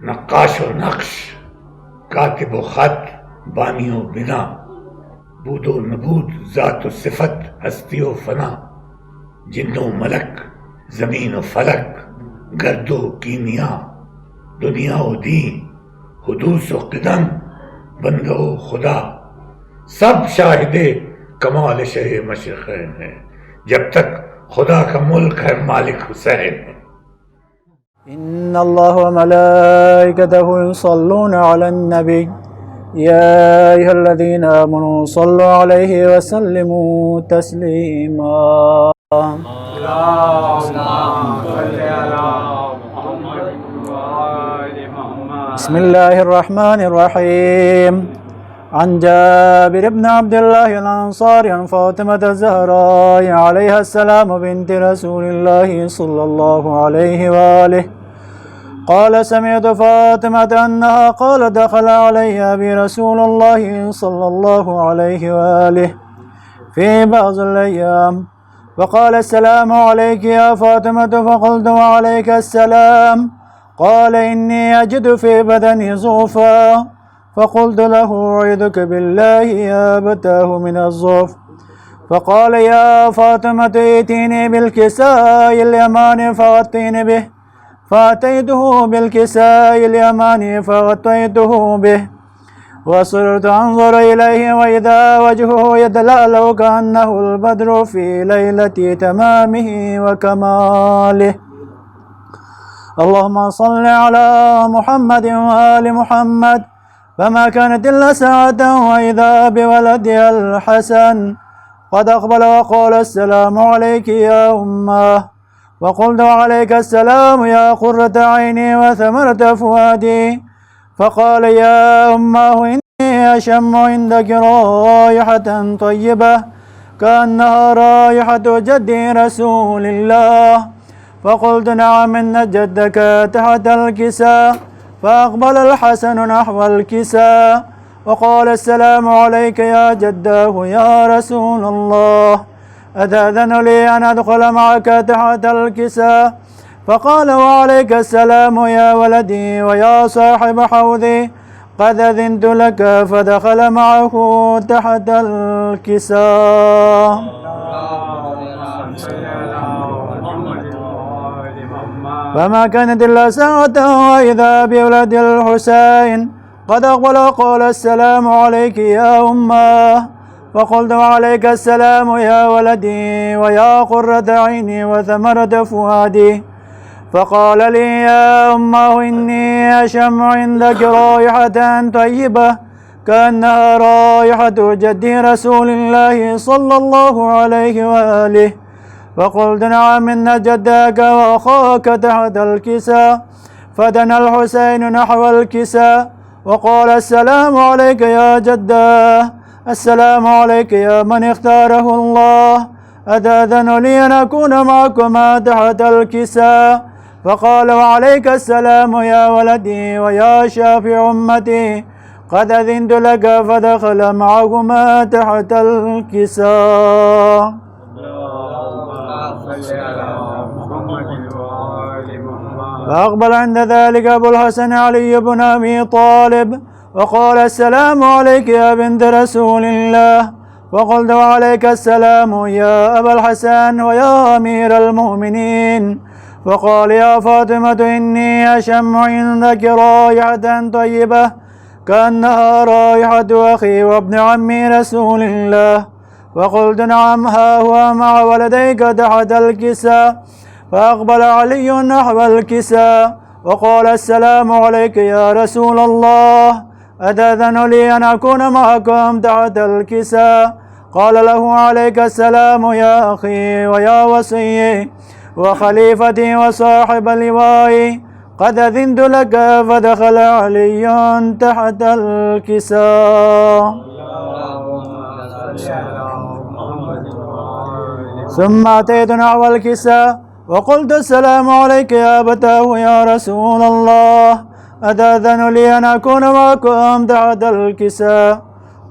نقاش و نقش، کاتب و خط، بانی و بنا، بود و نبود، ذات و صفت، ہستی و فنا، جن و ملک، زمین و فلک، گرد و کیمیا، دنیا و دین، حدوث و قدم، بندہ و خدا، سب شاہد کمال شہ مشرقین ہے. جب تک خدا کا ملک ہے مالک حسین ہے. إن الله وملائكته يصلون على النبي يا أيها الذين آمنوا صلوا عليه وسلموا تسليما. بسم الله الرحمن الرحيم. عن جابر بن عبد الله الأنصاري عن فاطمة الزهراء عليها السلام بنت رسول الله صلى الله عليه وآله قال سمعت فاطمة أنها قال دخل علي أبي رسول الله صلى الله عليه وآله في بعض الأيام فقال السلام عليك يا فاطمة فقلت وعليك السلام. قال إني أجد في بدني ضعفا فقلت له أعيذك بالله يا أبتاه من الضعف. فقال يا فاطمة ائتيني بالكساء اليماني فغطيني به. فأتيته بالكساء اليماني فغطيته به وصرت أنظر إليه وإذا وجهه يتلألأ كأنه البدر في ليلة تمامه وكماله. اللهم صل على محمد وآل محمد. فما كانت إلا ساعة وإذا بولدها الحسن قد أقبل وقال السلام عليك يا أمه. وقلت وعليك السلام يا قرة عيني وثمرة فؤادي. فقال يا أمه إني أشم عندك رائحة طيبة كأنها رائحة جدي رسول الله. فقلت نعم إن جدك تحت الكساء. فأقبل الحسن نحو الكساء وقال السلام عليك يا جداه يا رسول الله أتأذن لي أن أدخل معك تحت الكساء؟ فقال وعليك السلام يا ولدي ويا صاحب حوضي قد أذنت لك. فدخل معه تحت الكساء. فما كانت إلا ساعة وإذا بولد الحسين قد أقبل وقال السلام عليك يا أمه. فقلت وعليك السلام يا ولدي ويا قرة عيني وثمرة فؤادي. فقال لي يا أمه إني أشم عندك رائحة طيبة كأنها رائحة جدي رسول الله صلى الله عليه وآله. فقلت نعم إن جدك وأخاك تحت الكساء. فدنا الحسين نحو الكساء وقال السلام عليك يا جداه. السلام عليك يا من اختاره الله. أتأذن لي أن أكون معكما تحت الكساء؟ فقال وعليك السلام يا ولدي ويا شافع أمتي قد أذنت لك. فدخل معهما تحت الكساء. فأقبل عند ذلك أبو الحسن علي بن أبي طالب وقال السلام عليك يا بنت رسول الله. وقلت وعليك السلام يا أبا الحسن ويا أمير المؤمنين. فقال يا فاطمة إني أشم عندك رائحة طيبة كأنها رائحة أخي وابن عمي رسول الله. وقلت نعم ها هو مع ولديك تحت الكساء. فأقبل علي نحو الكساء وقال السلام عليك يا رسول الله. أتأذن لي أن أكون معكم تحت الكساء؟ قال له عليك السلام يا أخي ويا وصي وخليفتي وصاحب لوائي قد أذنت لك. فدخل علي تحت الكساء. ثم أتيت نحو الكساء وقلت السلام عليك يا أبتاه يا رسول الله. أتأذن لي أن أكون معكم تحت الكساء؟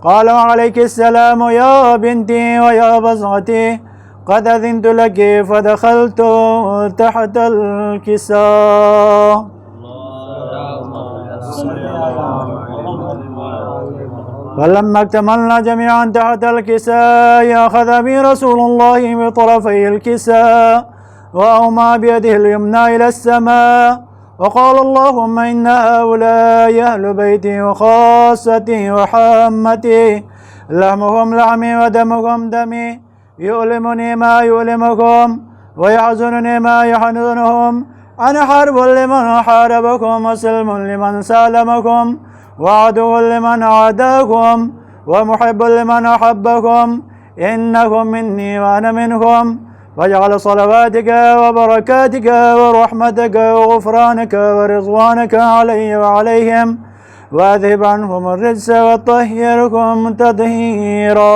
قال وعليك السلام يا بنتي ويا بصعتي قد أذنت لك. فدخلت تحت الكساء. فلما اكتملنا جميعا تحت الكساء أخذ بي رسول الله بطرفي الكساء وأومى بيده اليمنى إلى السماء وقال اللهم إن هؤلاء أهل بيتي وخاصتي وحامتي لحمهم لحمي ودمهم دمي يؤلمني ما يؤلمكم ويحزنني ما يحزنهم أنا حرب لمن حاربكم وسلم لمن سالمكم وعدو لمن عاداكم ومحب لمن أحبكم إنكم مني وأنا منكم واجعل صلواتك وبركاتك ورحمتك وغفرانك ورضوانك علي وعليهم وأذهب عنهم الرجس وطهركم تطهيرا.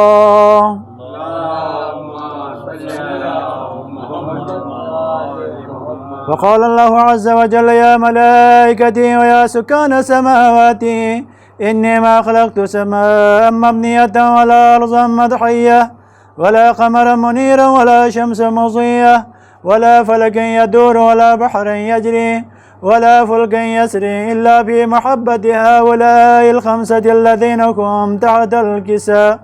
وقال الله عز وجل يا ملائكتي ويا سكان سماواتي إني ما خلقت سماء مبنية ولا أرضا مدحية ولا قمرا منيرا ولا شمس مضية ولا فلك يدور ولا بحر يجري ولا فلك يسري إلا في محبة هؤلاء الخمسة الذين هم تحت الكساء.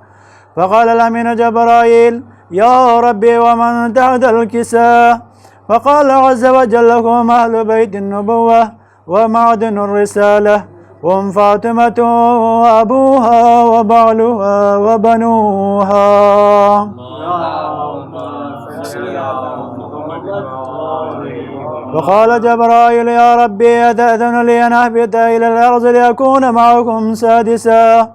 فقال الأمين جبرائيل يا ربي ومن تحت الكساء؟ فقال عز وجل هم أهل بيت النبوة ومعدن الرسالة هم فاطمة وأبوها وبعلها وبنوها. فقال جبرائيل يا ربي أتأذن لي أن أهبط إلى الأرض لأكون معكم سادسا؟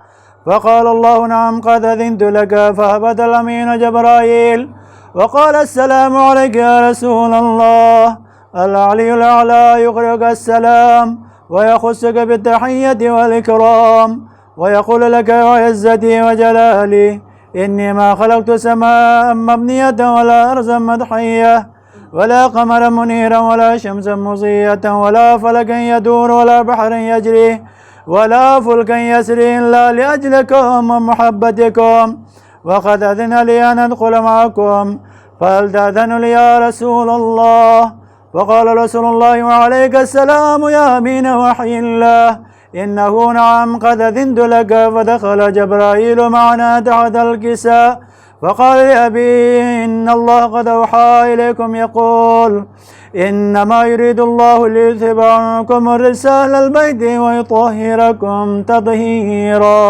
فقال الله نعم قد أذنت لك. فهبط الأمين جبرائيل وقال السلام عليك يا رسول الله. العلي الأعلى يقرئك السلام ويخصك بالتحية والإكرام ويقول لك وعزتي وجلالي إني ما خلقت سماء مبنية ولا أرضا مدحية ولا قمرا منيرا ولا شمسا مضية ولا فلكا يدور ولا بحر يجري ولا فلكا يسري إلا لأجلكم ومحبتكم وقد أذن لي أن أدخل معكم فهل تأذن لي يا رسول الله؟ وقال رسول الله وعليك السلام يا أمين وحي الله إنه نعم قد أذنت لك. فدخل جبرائيل معنا تحت الكساء فقال لأبي إن الله قد أوحى إليكم يقول إنما يريد الله ليذهب عنكم الرجس أهل البيت ويطهركم تطهيرا.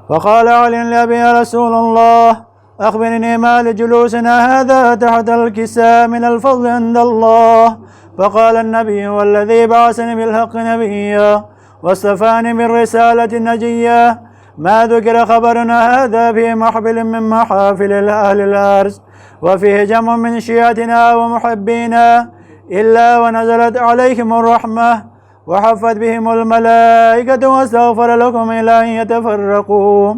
فقال علي لأبي يا رسول الله أخبرني ما لجلوسنا هذا تحت الكساء من الفضل عند الله. فقال النبي والذي بعثني بالحق نبيا واصطفاني بالرسالة النجية ما ذكر خبرنا هذا في محفل من محافل أهل الأرض وفيه جمع من شيعتنا ومحبينا إلا ونزلت عليهم الرحمة وحفت بهم الملائكة واستغفر لكم إلى أن يتفرقوا.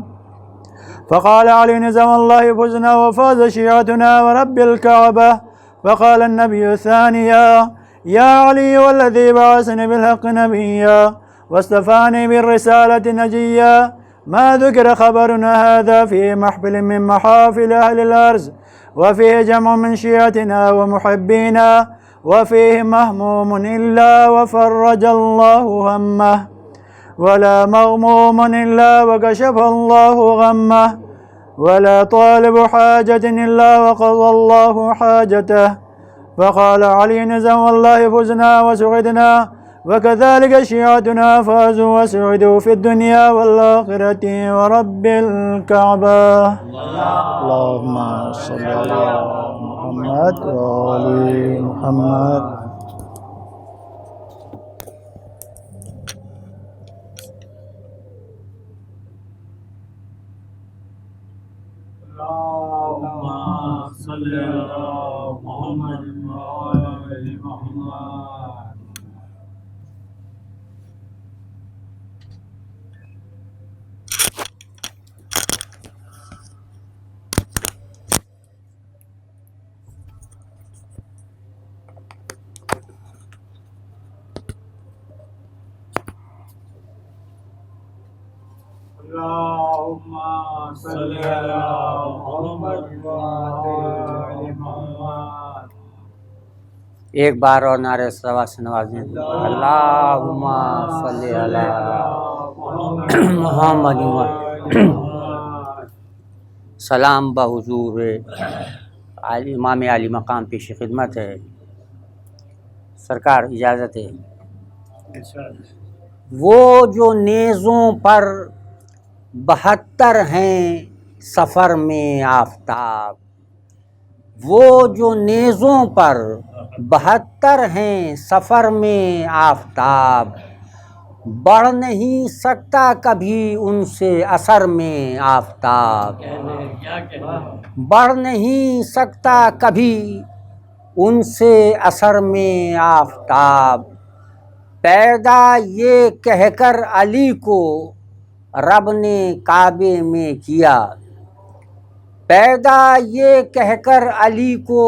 فقال علي نزم الله فزنا وفاز شيعتنا ورب الكعبة. فقال النبي الثانية يا علي والذي بعثني بالحق نبيا واصطفاني بالرسالة نجيا ما ذكر خبرنا هذا في محفل من محافل أهل الأرض وفيه جمع من شيعتنا ومحبينا وفيه مهموم إلا وفرج الله همه ولا مغموم إلا وكشف الله غمه ولا طالب حاجة إلا وقضى الله حاجته. فقال علي نزم الله فزنا وسعدنا وكذلك شيعتنا فازوا وسعدوا في الدنيا والآخرة ورب الكعبة. اللهم صل على محمد وآل محمد. اللهم صل على محمد وآل محمد. اللهم صل على محمد وآل محمد. ایک بار اور نعرہ صلوات سے نوازیں. اللہم صلی علی محمد. سلام بحضور امام علی مقام پیش خدمت ہے. سرکار اجازت ہے. وہ جو نیزوں پر 72 ہیں سفر میں آفتاب، وہ جو نیزوں پر 72 ہیں سفر میں آفتاب، بڑھ نہیں سکتا کبھی ان سے اثر میں آفتاب، بڑھ نہیں سکتا کبھی ان سے اثر میں آفتاب. پیدا یہ کہہ کر علی کو رب نے کعبے میں کیا، پیدا یہ کہہ کر علی کو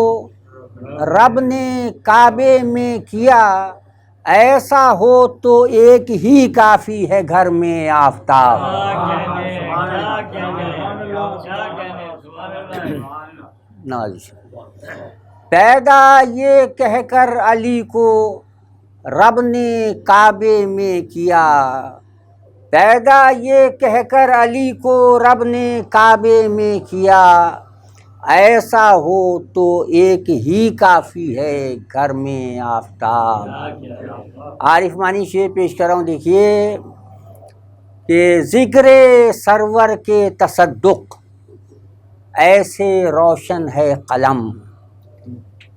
رب نے کعبے میں کیا، ایسا ہو تو ایک ہی کافی ہے گھر میں آفتاب. پیدا یہ کہہ کر علی کو رب نے کعبے میں کیا، پیدا یہ کہہ کر علی کو رب نے کعبے میں کیا، ایسا ہو تو ایک ہی کافی ہے گھر میں آفتاب. عارف مانی شعر پیش کر رہا ہوں. دیکھیے کہ ذکر سرور کے تصدق ایسے روشن ہے قلم،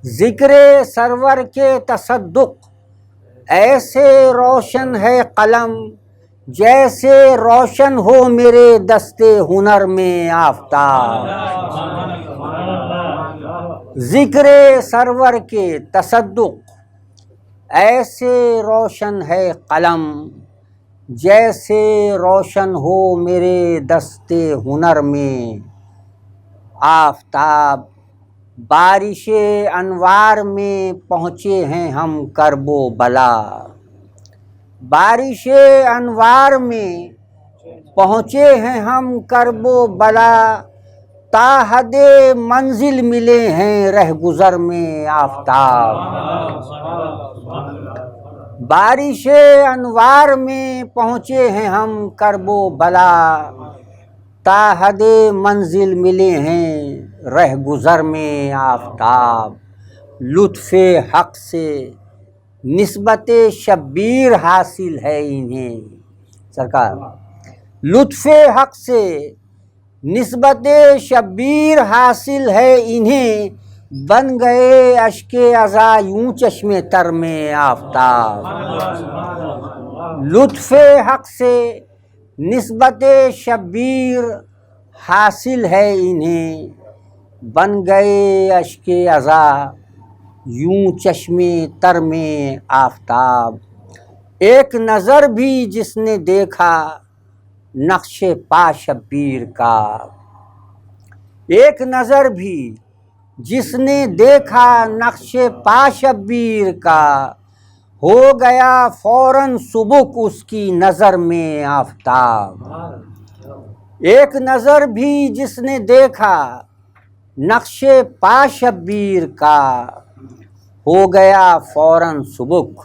ذکر سرور کے تصدق ایسے روشن ہے قلم، جیسے روشن ہو میرے دستے ہنر میں آفتاب. ذکر سرور کے تصدق ایسے روشن ہے قلم، جیسے روشن ہو میرے دستے ہنر میں آفتاب. بارش انوار میں پہنچے ہیں ہم کرب و بلا، بارش انوار میں پہنچے ہیں ہم کرب و بلا، تا حد منزل ملے ہیں رہ گزر میں آفتاب. بارش انوار میں پہنچے ہیں ہم کرب و بلا، تا حد منزل ملے ہیں رہ گزر میں آفتاب. لطف حق سے نسبت شبیر حاصل ہے انہیں. سرکار لطف حق سے نسبت شبیر حاصل ہے انہیں، بن گئے اشک عزا یوں چشم تر میں آفتاب. لطف حق سے نسبت شبیر حاصل ہے انہیں، بن گئے اشک عزا یوں چشم تر میں آفتاب. ایک نظر بھی جس نے دیکھا نقش پا شبیر کا، ایک نظر بھی جس نے دیکھا نقش پا شبیر کا، ہو گیا فوراً سبک اس کی نظر میں آفتاب. ایک نظر بھی جس نے دیکھا نقش پا شبیر کا، ہو گیا فوراً سبک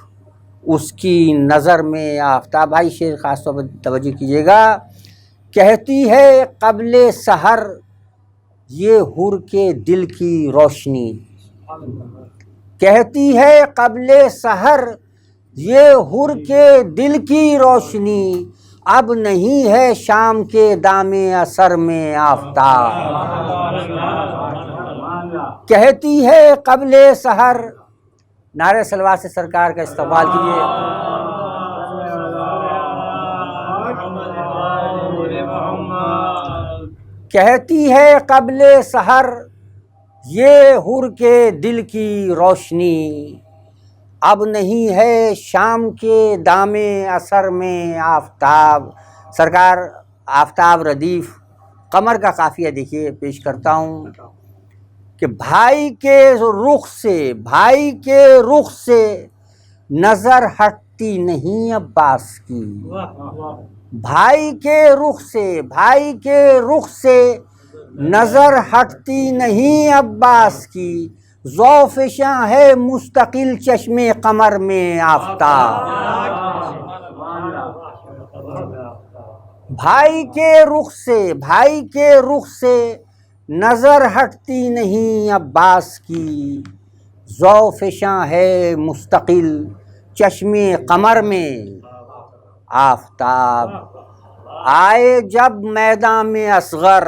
اس کی نظر میں آفتاب. بھائی شعر خاص طور پر توجہ کیجیے گا. کہتی ہے قبل سحر یہ حر کے دل کی روشنی، کہتی ہے قبل سحر یہ حر کے دل کی روشنی، اب نہیں ہے شام کے دام اثر میں آفتاب. کہتی ہے قبل سحر. نعرہ صلوات سے سرکار کا استقبال کیجیے. کہتی ہے قبل سحر یہ حر کے دل کی روشنی، اب نہیں ہے شام کے دام اثر میں آفتاب. سرکار آفتاب ردیف قمر کا قافیہ دیکھیے پیش کرتا ہوں کہ بھائی کے رخ سے، بھائی کے رخ سے نظر ہٹتی نہیں عباس کی، بھائی کے رخ سے، بھائی کے رخ سے نظر ہٹتی نہیں عباس کی، ذوفشاں ہے مستقل چشم قمر میں آفتاب، بھائی کے رخ سے نظر ہٹتی نہیں عباس کی، ذوفشاں ہے مستقل چشم قمر میں آفتاب، آئے جب میدان میں اصغر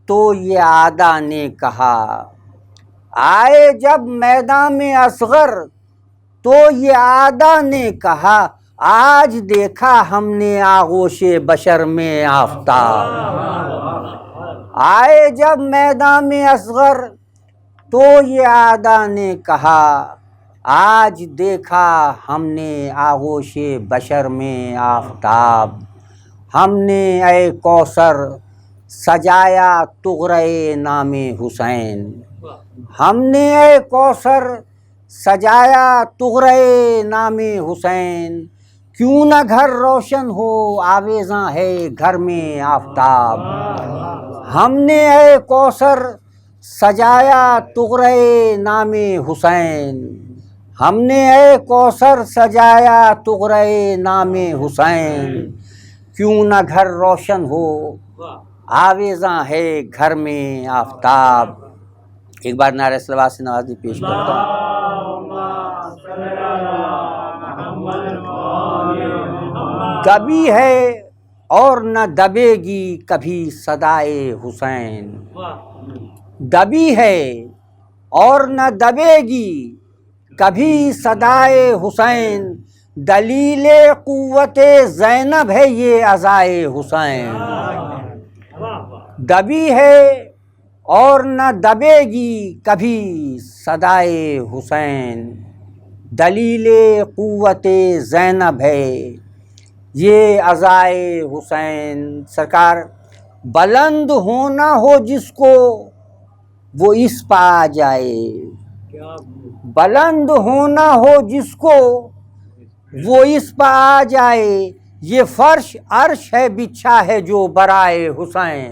تو یہ عادا نے کہا، آئے جب میدان میں اصغر تو یہ عادا نے کہا، آج دیکھا ہم نے آغوش بشر میں آفتاب، آئے جب میدان میں اصغر تو یہ عادا نے کہا، آج دیکھا ہم نے آغوش بشر میں آفتاب، ہم نے اے کوثر سجایا طغرائے نام حسین، ہم نے اے کوثر سجایا طغرائے نام حسین، کیوں نہ گھر روشن ہو آویزاں ہے گھر میں آفتاب، ہم نے اے کوثر سجایا طغرائے نام حسین، ہم نے اے کوثر سجایا طغرائے نام حسین، کیوں نہ گھر روشن ہو آویزاں ہے گھر میں آفتاب۔ ایک بار نعرہ صلوات سے نوازی پیش کرتا ہوں۔ دبی ہے اور نہ دبے گی کبھی صدائے حسین، دبی ہے اور نہ دبے گی کبھی صدائے حسین، دلیل قوت زینب ہے یہ عزائے حسین، دبی ہے اور نہ دبے گی کبھی صدائے حسین، دلیل قوت زینب ہے یہ عزائے حسین۔ سرکار بلند ہونا ہو جس کو وہ اس پہ آ جائے، بلند ہونا ہو جس کو وہ اس پہ آ جائے، یہ فرش عرش ہے بچھا ہے جو برائے حسین،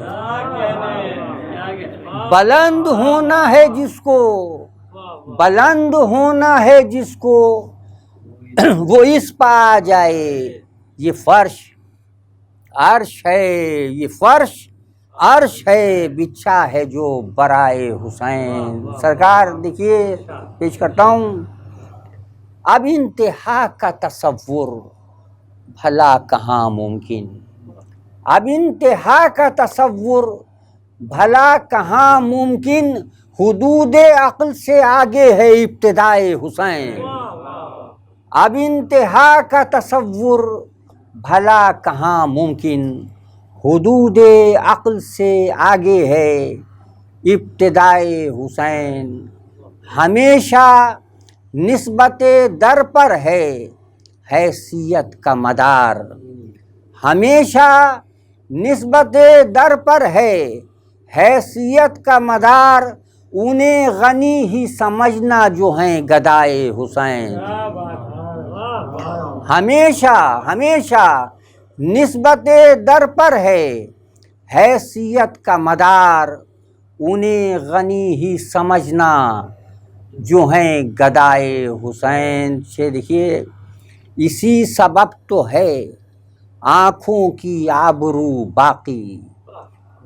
بلند ہونا ہے جس کو، بلند ہونا ہے جس کو وہ اس پہ آ جائے، یہ فرش عرش ہے، یہ فرش عرش ہے بچھا ہے جو برائے حسین۔ سرکار دیکھیے پیش کرتا ہوں، اب انتہا کا تصور بھلا کہاں ممکن، اب انتہا کا تصور بھلا کہاں ممکن، حدود عقل سے آگے ہے ابتدائے حسین، اب انتہا کا تصور بھلا کہاں ممکن، حدود عقل سے آگے ہے ابتدائے حسین، ہمیشہ نسبت در پر ہے حیثیت کا مدار، ہمیشہ نسبت در پر ہے حیثیت کا مدار، انہیں غنی ہی سمجھنا جو ہیں گدائے حسین، ہمیشہ ہمیشہ نسبت در پر ہے حیثیت کا مدار، انہیں غنی ہی سمجھنا جو ہیں گدائے حسین۔ دیکھیے اسی سبب تو ہے آنکھوں کی آبرو باقی،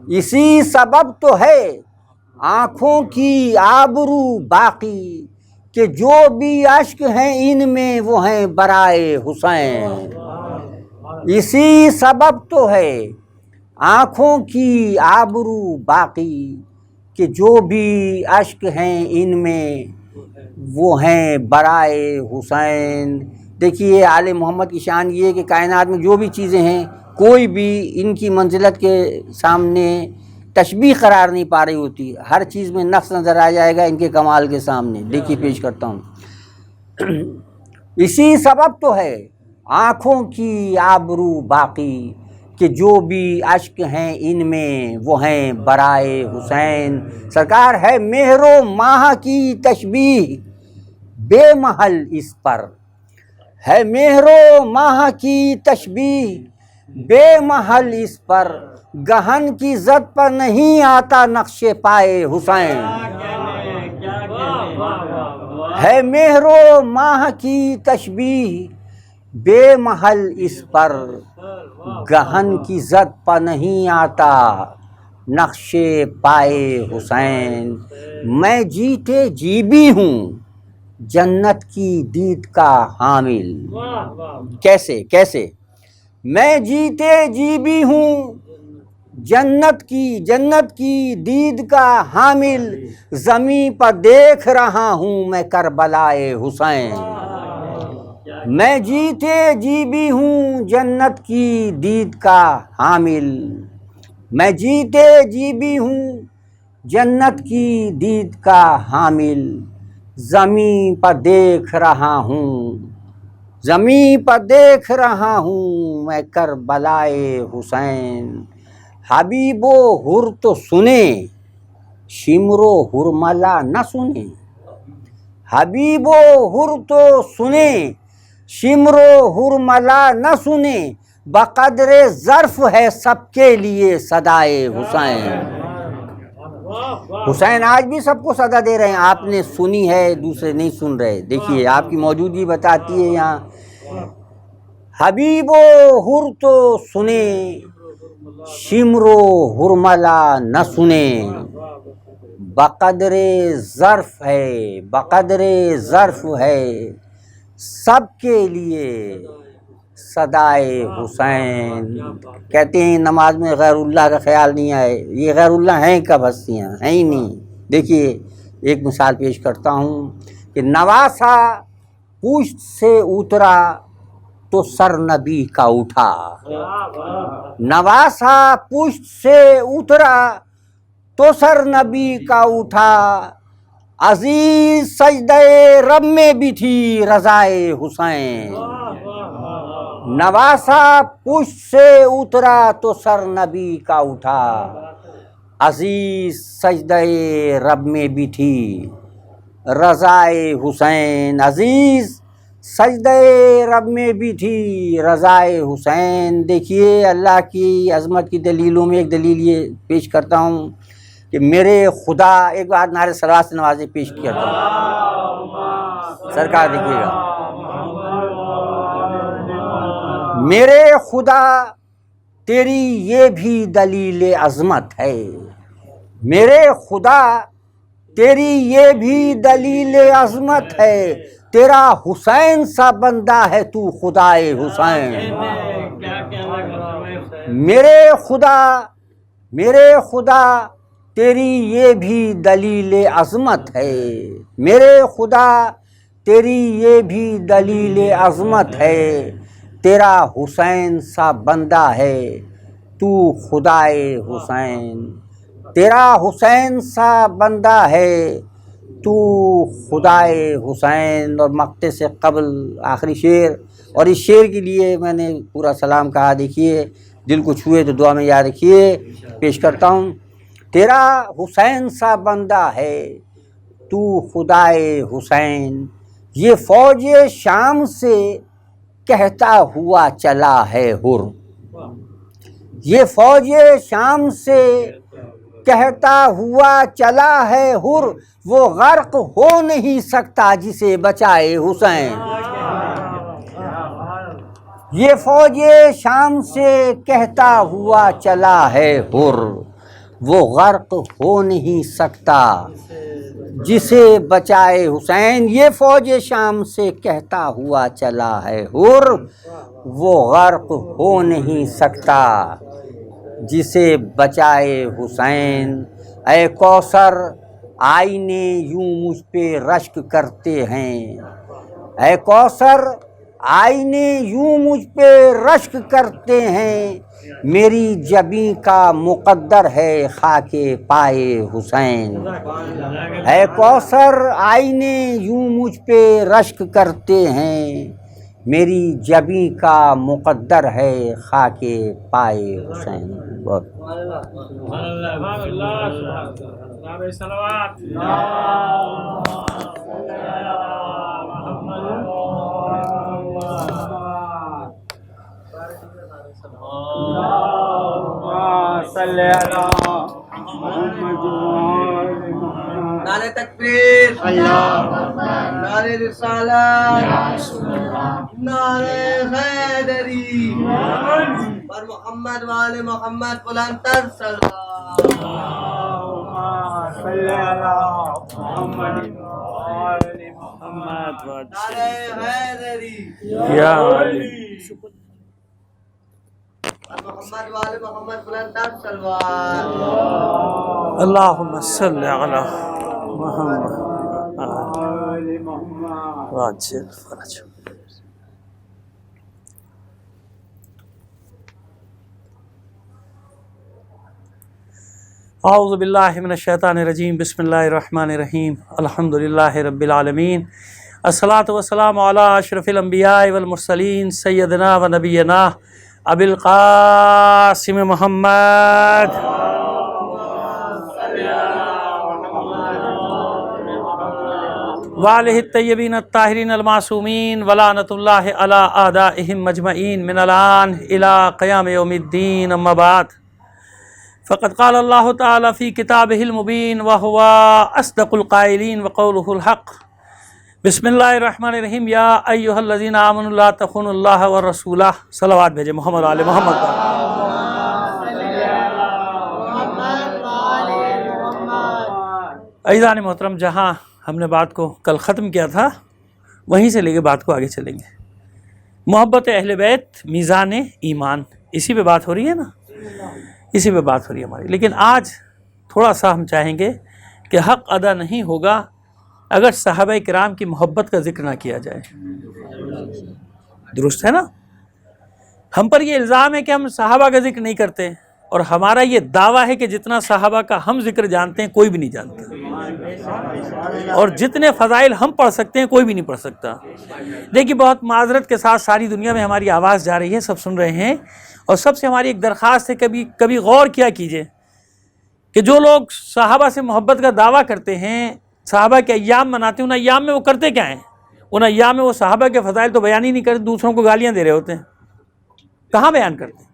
اسی سبب تو ہے آنکھوں کی آبرو باقی، کہ جو بھی اشک ہیں ان میں وہ ہیں برائے حسین، اسی سبب تو ہے آنکھوں کی آبرو باقی، کہ جو بھی اشک ہیں ان میں وہ ہیں برائے حسین۔ دیکھیے آل محمد کی شان یہ ہے کہ کائنات میں جو بھی چیزیں ہیں کوئی بھی ان کی منزلت کے سامنے تشبیہ قرار نہیں پا رہی ہوتی، ہر چیز میں نقص نظر آ جائے گا ان کے کمال کے سامنے۔ دیکھیے پیش کرتا ہوں، اسی سبب تو ہے آنکھوں کی آبرو باقی، کہ جو بھی اشک ہیں ان میں وہ ہیں برائے حسین۔ سرکار ہے مہر و ماہ کی تشبیہ بے محل اس پر، ہے مہر و ماہ کی تشبیہ بے محل اس پر، گہن کی زد پر نہیں آتا نقش پائے حسین، ہے مہر و ماہ کی تشبیہ بے محل اس پر، گہن کی زد پا نہیں آتا نقش پائے حسین، میں جیتے جی بھی ہوں جنت کی دید کا حامل۔ کیسے میں جیتے جی بھی ہوں جنت کی دید کا حامل، زمیں پر دیکھ رہا ہوں میں کربلائے حسین، میں جیتے جی بھی ہوں جنت کی دید کا حامل، میں جیتے جی بھی ہوں جنت کی دید کا حامل، زمیں پر دیکھ رہا ہوں میں کربلائے حسین، حبیب و حر تو سنے شمر و حرملہ نہ سنے، حبیب و حر تو سنے شمر و حرملہ نہ سنے، بقدر ظرف ہے سب کے لیے صدائے حسین۔ حسین آج بھی سب کو صدا دے رہے ہیں، آپ نے سنی ہے دوسرے نہیں سن رہے، دیکھیے آپ کی موجودگی بتاتی ہے یہاں، حبیب و حر تو سنے شمر و حرملہ نہ سنے، بقدر ظرف ہے سب کے لیے صدائے حسین۔ کہتے ہیں نماز میں غیر اللہ کا خیال نہیں آئے، یہ غیر اللہ ہیں کب ہستیاں ہیں ہی نہیں۔ دیکھیے ایک مثال پیش کرتا ہوں کہ نواسا پشت سے اترا تو سر نبی کا اٹھا، نواسا پشت سے اترا تو سر نبی کا اٹھا، عزیز سجدہ رب میں بھی تھی رضائے حسین، نواسا پشت سے اترا تو سر نبی کا اٹھا، عزیز سجدہ رب میں بھی تھی رضائے حسین، عزیز سجدہ رب میں بھی تھی رضائے حسین۔ دیکھیے اللہ کی عظمت کی دلیلوں میں ایک دلیل یہ پیش کرتا ہوں کہ میرے خدا، ایک بار نعرہ صلوات سے نوازیں پیش کرتا ہوں، سرکار دیکھیے گا، میرے خدا تیری یہ بھی دلیل عظمت ہے، میرے خدا تیری یہ بھی دلیل عظمت ہے، تیرا حسین سا بندہ ہے تو خدائے حسین، میرے خدا تیری یہ بھی دلیل عظمت ہے، میرے خدا تیری یہ بھی دلیل عظمت ہے، تیرا حسین سا بندہ ہے تو خدائے حسین، تیرا حسین سا بندہ ہے تو خدائے حسین۔ اور مقطع سے قبل آخری شعر، اور اس شعر کے لیے میں نے پورا سلام کہا، دیکھیے دل کو چھوئے تو دعا میں یاد رکھیے، پیش کرتا ہوں، تیرا حسین سا بندہ ہے تو خدائے حسین، یہ فوج شام سے کہتا ہوا چلا ہے حر، یہ فوج شام سے کہتا ہوا چلا ہے حر، وہ غرق ہو نہیں سکتا جسے بچائے حسین، یہ فوج شام سے کہتا ہوا چلا ہے حر، وہ غرق ہو نہیں سکتا جسے بچائے حسین، یہ فوج شام سے کہتا ہوا چلا ہے حر، وہ غرق ہو نہیں سکتا جسے بچائے حسین، اے کوثر آئینے یوں مجھ پہ رشک کرتے ہیں، اے کوثر آئینے یوں مجھ پہ رشک کرتے ہیں، میری جبیں کا مقدر ہے خاک پائے حسین، اے کوثر آئینے یوں مجھ پہ رشک کرتے ہیں، میری جبیں کا مقدر ہے خاک پائے حسین۔ صلی اللہ محمد نعرہ تکبیر۔ تکبیر، نعرہ رسالت، نعرہ حیدری، پر محمد وآل محمد بلند تر صلوات۔ صلی اللہ محمد وآل محمد نعرہ حیدری، یا علی پر محمد وآل محمد بلند تر صلوات۔ اللہم صلی علی محمد آل محمد۔ واجل فرج۔ اعوذ باللہ من الشیطان الرجیم، بسم اللہ الرحمن الرحیم، الحمدللہ رب العالمین، الصلاۃ والسلام علی اشرف الانبیاء والمرسلین، سیدنا و نبینا ابی القاسم محمد وآلہ الطیبین الطاہرین المعصومین، ولعنۃ اللہ علی اعدائہم مجمعین من الآن الی قیام یوم الدین، اما بعد، فقد قال اللہ تعالی فی کتابہ المبین وہو اصدق القائلین وقولہ الحق۔ بسم اللہ الرحمن الرحیم، یا ایہا الذین آمنوا لا تخونوا اللہ والرسولہ۔ صلوات بھیجے محمد علی محمد پر۔ عزیزان محترم، جہاں ہم نے بات کو کل ختم کیا تھا وہیں سے لے کے بات کو آگے چلیں گے۔ محبت اہل بیت میزان ایمان، اسی پہ بات ہو رہی ہے نا، اسی پہ بات ہو رہی ہے ہماری۔ لیکن آج تھوڑا سا ہم چاہیں گے کہ حق ادا نہیں ہوگا اگر صحابہ کرام کی محبت کا ذکر نہ کیا جائے۔ درست ہے نا؟ ہم پر یہ الزام ہے کہ ہم صحابہ کا ذکر نہیں کرتے، اور ہمارا یہ دعویٰ ہے کہ جتنا صحابہ کا ہم ذکر جانتے ہیں کوئی بھی نہیں جانتا، اور جتنے فضائل ہم پڑھ سکتے ہیں کوئی بھی نہیں پڑھ سکتا۔ دیکھیے، بہت معذرت کے ساتھ ساری دنیا میں ہماری آواز جا رہی ہے، سب سن رہے ہیں، اور سب سے ہماری ایک درخواست ہے، کبھی غور کیا کیجئے کہ جو لوگ صحابہ سے محبت کا دعویٰ کرتے ہیں، صحابہ کے ایام مناتے ہیں، ان ایام میں وہ کرتے کیا ہیں؟ ان ایام میں وہ صحابہ کے فضائل تو بیان ہی نہیں کرتے، دوسروں کو گالیاں دے رہے ہوتے ہیں۔ کہاں بیان کرتے ہیں؟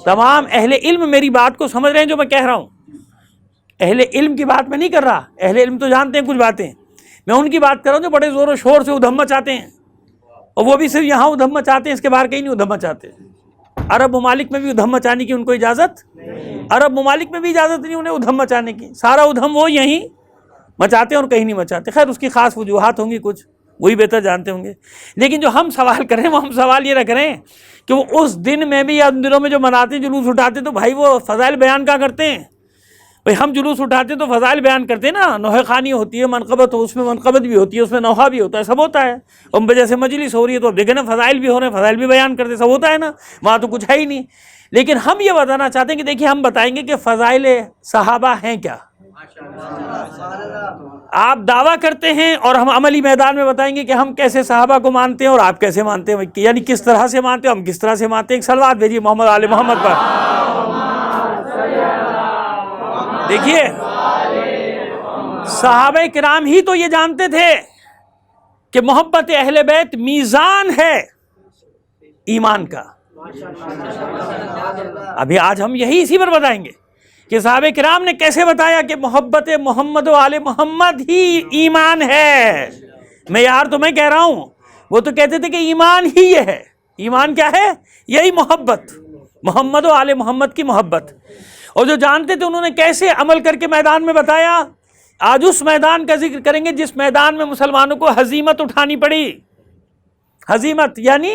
تمام اہل علم میری بات کو سمجھ رہے ہیں جو میں کہہ رہا ہوں، اہل علم کی بات میں نہیں کر رہا، اہل علم تو جانتے ہیں کچھ باتیں، میں ان کی بات کر رہا ہوں جو بڑے زور و شور سے ادھم مچاتے ہیں، اور وہ بھی صرف یہاں ادھم مچاتے ہیں، اس کے باہر کہیں نہیں ادھم مچاتے۔ عرب ممالک میں بھی ادھم مچانے کی ان کو اجازت، عرب ممالک میں بھی اجازت نہیں انہیں ادھم مچانے کی، سارا ادھم وہ یہیں مچاتے ہیں اور کہیں نہیں مچاتے۔ خیر، اس کی خاص وجوہات ہوں گی کچھ، وہی بہتر جانتے ہوں گے۔ لیکن جو ہم سوال کریں وہ ہم سوال یہ رکھ رہے ہیں کہ وہ اس دن میں بھی یا ان دنوں میں جو مناتے ہیں، جلوس اٹھاتے، تو بھائی وہ فضائل بیان کیا کرتے ہیں؟ بھائی ہم جلوس اٹھاتے تو فضائل بیان کرتے ہیں نا، نوحہ خوانی ہوتی ہے، منقبت ہو، اس میں منقبت بھی ہوتی ہے، اس میں نوحہ بھی ہوتا ہے، سب ہوتا ہے۔ اور جیسے مجلس ہو رہی ہے تو اب دیکھیں نا، فضائل بھی ہو رہے ہیں، فضائل بھی بیان کرتے، سب ہوتا ہے نا، وہاں تو کچھ ہے ہی نہیں۔ لیکن ہم یہ بتانا چاہتے ہیں کہ دیکھیے، ہم بتائیں گے کہ فضائل صحابہ ہیں کیا۔ آپ دعویٰ کرتے ہیں اور ہم عملی میدان میں بتائیں گے کہ ہم کیسے صحابہ کو مانتے ہیں اور آپ کیسے مانتے ہیں، یعنی کس طرح سے مانتے ہیں، ہم کس طرح سے مانتے ہیں۔ ایک صلوات بھیجیے محمد علی محمد پر۔ دیکھیے، صحابہ کرام ہی تو یہ جانتے تھے کہ محبت اہل بیت میزان ہے ایمان کا۔ ابھی آج ہم یہی اسی پر بتائیں گے کہ صحابہ کرام نے کیسے بتایا کہ محبت محمد و آل محمد ہی ایمان ہے۔ معیار تو میں کہہ رہا ہوں، وہ تو کہتے تھے کہ ایمان ہی یہ ہے۔ ایمان کیا ہے؟ یہی محبت، محمد و آل محمد کی محبت۔ اور جو جانتے تھے انہوں نے کیسے عمل کر کے میدان میں بتایا۔ آج اس میدان کا ذکر کریں گے جس میدان میں مسلمانوں کو ہزیمت اٹھانی پڑی۔ ہزیمت یعنی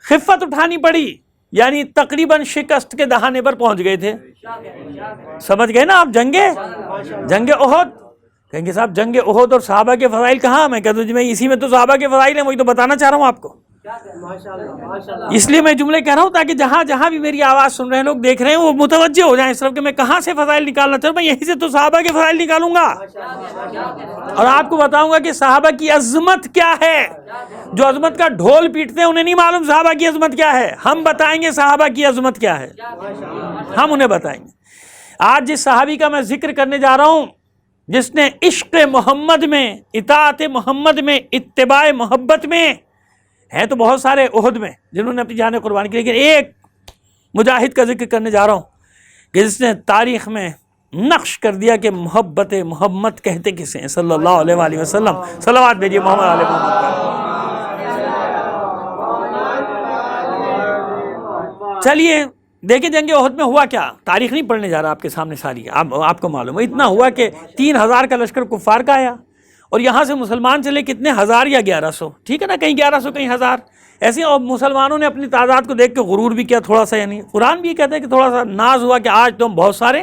خفت اٹھانی پڑی، یعنی تقریباً شکست کے دہانے پر پہنچ گئے تھے۔ سمجھ گئے نا آپ؟ جنگ احد، کہیں گے صاحب جنگ احد اور صحابہ کے فضائل کہاں؟ میں کہتا ہوں میں اسی میں تو صحابہ کے فضائل ہیں، وہی تو بتانا چاہ رہا ہوں آپ کو۔ اس لیے میں جملے کہہ رہا ہوں تاکہ جہاں جہاں بھی میری آواز سن رہے ہیں، لوگ دیکھ رہے ہیں، وہ متوجہ ہو جائیں اس طرف کہ میں کہاں سے فضائل نکالنا چاہتا ہوں۔ میں یہیں سے تو صحابہ کے فضائل نکالوں گا اور آپ کو بتاؤں گا کہ صحابہ کی عظمت کیا ہے۔ جو عظمت کا ڈھول پیٹتے ہیں انہیں نہیں معلوم صحابہ کی عظمت کیا ہے۔ ہم بتائیں گے صحابہ کی عظمت کیا ہے، ہم انہیں بتائیں گے۔ آج جس صحابی کا میں ذکر کرنے جا رہا ہوں، جس نے عشق محمد میں، اطاعت محمد میں، اتباع محبت میں، ہیں تو بہت سارے احد میں جنہوں نے اپنی جانیں قربان کی، لیکن ایک مجاہد کا ذکر کرنے جا رہا ہوں کہ جس نے تاریخ میں نقش کر دیا کہ محبت محمد کہتے کسے ہیں صلی اللہ علیہ وآلہ وسلم. صلوات بھیجیے محمد علیہ محمد پر. چلیے دیکھیں جنگ احد میں ہوا کیا. تاریخ نہیں پڑھنے جا رہا آپ کے سامنے ساری, آپ کو معلوم ہے. اتنا ہوا کہ 3000 کا لشکر کفار کا آیا اور یہاں سے مسلمان چلے کتنے, 1000 یا 1100, ٹھیک ہے نا, کہیں 1100 کہیں 1000 ایسے. اور مسلمانوں نے اپنی تعداد کو دیکھ کے غرور بھی کیا تھوڑا سا, یعنی قرآن بھی کہتا ہے کہ تھوڑا سا ناز ہوا کہ آج تو ہم بہت سارے,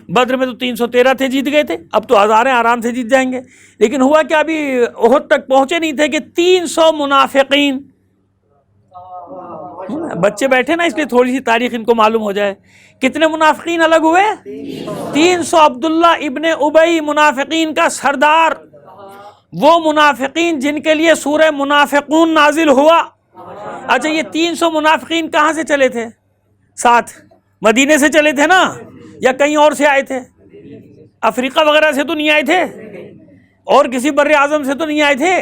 بدر میں تو 313 تھے, جیت گئے تھے, اب تو 1000 آرام سے جیت جائیں گے. لیکن ہوا کہ ابھی احد تک پہنچے نہیں تھے کہ 300 منافقین, بچے بیٹھے نا اس لیے تھوڑی سی تاریخ ان کو معلوم ہو جائے. کتنے منافقین الگ ہوئے, 300. عبداللہ ابن ابی منافقین کا سردار, وہ منافقین جن کے لیے سورہ منافقون نازل ہوا. اچھا یہ 300 منافقین کہاں سے چلے تھے, ساتھ مدینے سے چلے تھے نا, یا کہیں اور سے آئے تھے؟ افریقہ وغیرہ سے تو نہیں آئے تھے, اور کسی بر اعظم سے تو نہیں آئے تھے,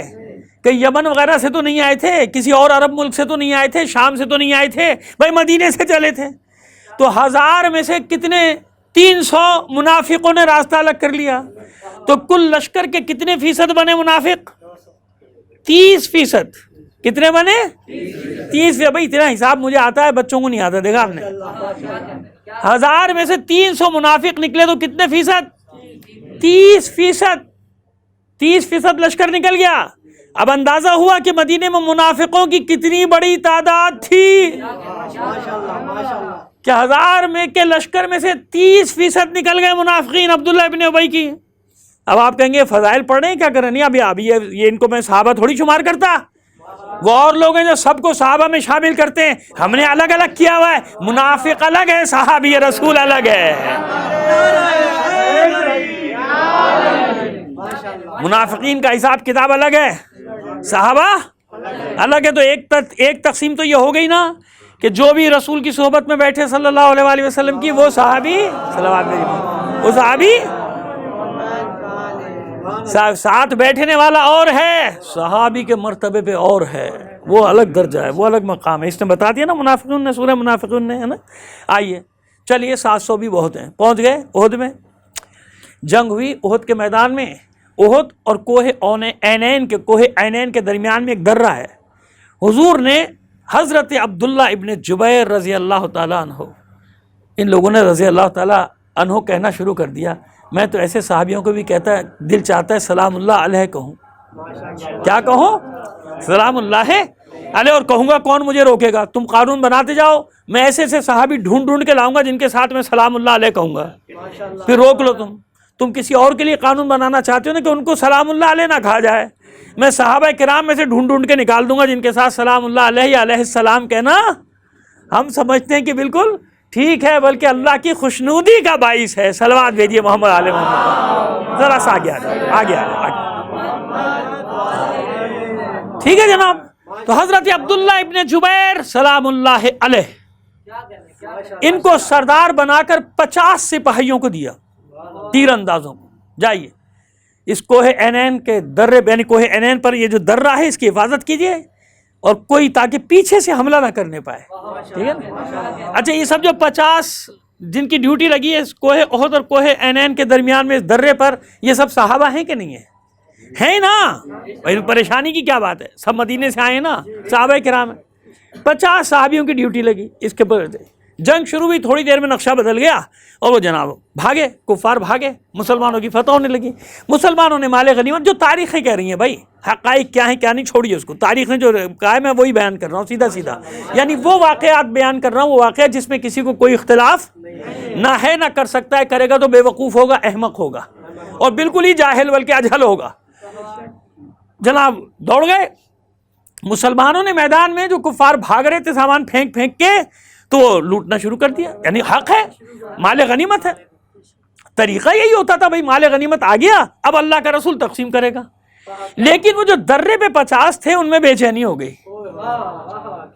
کہیں یمن وغیرہ سے تو نہیں آئے تھے, کسی اور عرب ملک سے تو نہیں آئے تھے, شام سے تو نہیں آئے تھے, بھائی مدینے سے چلے تھے. تو 1000 میں سے کتنے, 300 منافقوں نے راستہ الگ کر لیا. تو کل لشکر کے کتنے فیصد بنے منافق, 30%. کتنے بنے, 30%. بھائی اتنا حساب مجھے آتا ہے, بچوں کو نہیں آتا, دیکھا آپ نے. 1000 میں سے 300 منافق نکلے تو کتنے فیصد, 30%. 30% لشکر نکل گیا. اب اندازہ ہوا کہ مدینے میں منافقوں کی کتنی بڑی تعداد تھی, کہ 1000 میں کے لشکر میں سے 30% نکل گئے منافقین عبداللہ ابن ابی کی. اب آپ کہیں گے فضائل پڑھ رہے ہیں, کیا کر رہے ہیں ابھی یہ ان کو میں صحابہ تھوڑی شمار کرتا. وہ اور لوگ ہیں جو سب کو صحابہ میں شامل کرتے ہیں, ہم نے الگ الگ کیا ہوا ہے. منافق الگ ہے, صحابی رسول الگ ہے. منافقین کا حساب کتاب الگ ہے, صحابہ الگ ہے. تو ایک تقسیم تو یہ ہو گئی نا کہ جو بھی رسول کی صحبت میں بیٹھے صلی اللہ علیہ وآلہ وسلم کی, وہ صحابی, وہ صحابی. ساتھ بیٹھنے والا اور ہے, صحابی کے مرتبے پہ اور ہے, وہ الگ درجہ ہے, وہ الگ مقام ہے. اس نے بتا دیا نا منافقون نے, سورہ منافقون نے, ہے نا. آئیے چلیے 700 بھی بہت ہیں. پہنچ گئے احد میں. جنگ ہوئی احد کے میدان میں. احد اور کوہ عینین کے درمیان میں ایک درہ ہے. حضور نے حضرت عبداللہ ابن جبیر رضی اللہ تعالیٰ عنہ, ان لوگوں نے رضی اللہ تعالیٰ عنہ کہنا شروع کر دیا. میں تو ایسے صحابیوں کو بھی کہتا ہے, دل چاہتا ہے سلام اللہ علیہ کہوں. کیا کہوں, سلام اللہ علیہ. اور کہوں گا کون مجھے روکے گا, تم قانون بناتے جاؤ, میں ایسے ایسے صحابی ڈھونڈ کے لاؤں گا جن کے ساتھ میں سلام اللہ علیہ کہوں گا, پھر روک لو. تم کسی اور کے لیے قانون بنانا چاہتے ہو نا کہ ان کو سلام اللہ علیہ نہ کہا جائے, میں صحابہ کرام میں سے ڈھونڈ کے نکال دوں گا جن کے ساتھ سلام اللہ علیہ یا علیہ السلام کہنا ہم سمجھتے ہیں کہ بالکل ٹھیک ہے, بلکہ اللہ کی خوشنودی کا باعث ہے. صلوات بھیجیے محمد علیہ محمد. ذرا سا آگے. ٹھیک ہے جناب. تو حضرت عبداللہ ابن جبیر سلام اللہ علیہ, ان کو سردار بنا کر 50 سپاہیوں کو دیا, تیر اندازوں کو. جائیے اس کوہ عینین کے درے, یعنی کوہ عینین پر یہ جو درہ ہے اس کی حفاظت کیجیے, اور کوئی تاکہ پیچھے سے حملہ نہ کرنے پائے. ٹھیک ہے نا. اچھا یہ سب جو 50 جن کی ڈیوٹی لگی ہے کوہ احد اور کوہ عینین کے درمیان میں اس درے پر, یہ سب صحابہ ہیں کہ نہیں ہیں نا. پریشانی کی کیا بات ہے, سب مدینے سے آئے نا, صحابہ کرام ہیں. 50 صحابیوں کی ڈیوٹی لگی. اس کے پر جنگ شروع ہوئی, تھوڑی دیر میں نقشہ بدل گیا اور وہ جناب بھاگے, کفار بھاگے, مسلمانوں کی فتح ہونے لگی. مسلمانوں نے مال غنیمت, جو تاریخیں کہہ رہی ہیں بھائی, حقائق کیا ہیں کیا نہیں چھوڑیے اس کو, تاریخ نے جو کہا ہے میں وہی بیان کر رہا ہوں سیدھا, یعنی وہ واقعات بیان کر رہا ہوں, وہ واقعہ جس میں کسی کو کوئی اختلاف نہ ہے, نہ کر سکتا ہے. کرے گا تو بے وقوف ہوگا, احمق ہوگا, اور بالکل ہی جاہل بلکہ اجہل ہوگا. جناب دوڑ گئے مسلمانوں نے میدان میں, جو کفار بھاگ رہے تھے سامان پھینک کے, تو لوٹنا شروع کر دیا. یعنی حق ہے, مال غنیمت ہے. طریقہ یہی ہوتا تھا بھائی, مال غنیمت آ گیا, اب اللہ کا رسول تقسیم کرے گا. لیکن وہ جو درے پہ 50 تھے ان میں بے چینی ہو گئی,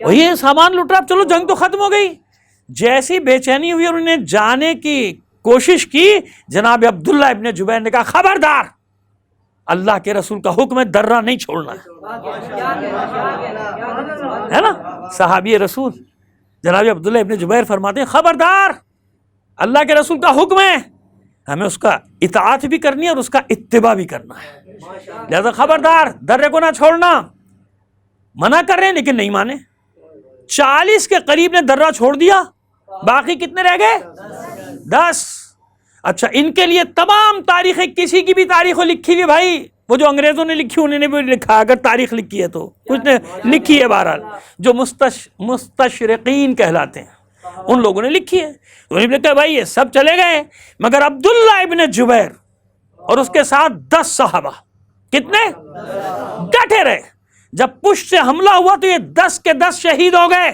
وہی سامان لوٹ رہا. چلو جنگ تو ختم ہو گئی. جیسی بے چینی ہوئی اور انہیں جانے کی کوشش کی, جناب عبداللہ ابن جبیر نے کہا خبردار, اللہ کے رسول کا حکم ہے درہ نہیں چھوڑنا ہے نا. صحابی رسول جناب عبداللہ ابن جبیر فرماتے ہیں خبردار, اللہ کے رسول کا حکم ہے, ہمیں اس کا اطاعت بھی کرنی ہے اور اس کا اتباع بھی کرنا ہے. لہذا خبردار درے کو نہ چھوڑنا. منع کر رہے ہیں لیکن نہیں مانے. 40 کے قریب نے درہ چھوڑ دیا, باقی کتنے رہ گئے؟ 10. اچھا, ان کے لیے تمام تاریخیں, کسی کی بھی تاریخ لکھی ہوئی بھائی, وہ جو انگریزوں نے لکھی انہوں نے بھی لکھا, اگر تاریخ لکھی ہے تو کچھ نے لکھی ہے, بہرحال جو مستشرقین کہلاتے ہیں ان لوگوں نے لکھی ہے. انہوں نے کہا بھائی یہ سب چلے گئے مگر عبداللہ ابن جبیر اور اس کے ساتھ 10 صحابہ کتنے ڈٹے رہے. جب پشت سے حملہ ہوا تو یہ 10 کے 10 شہید ہو گئے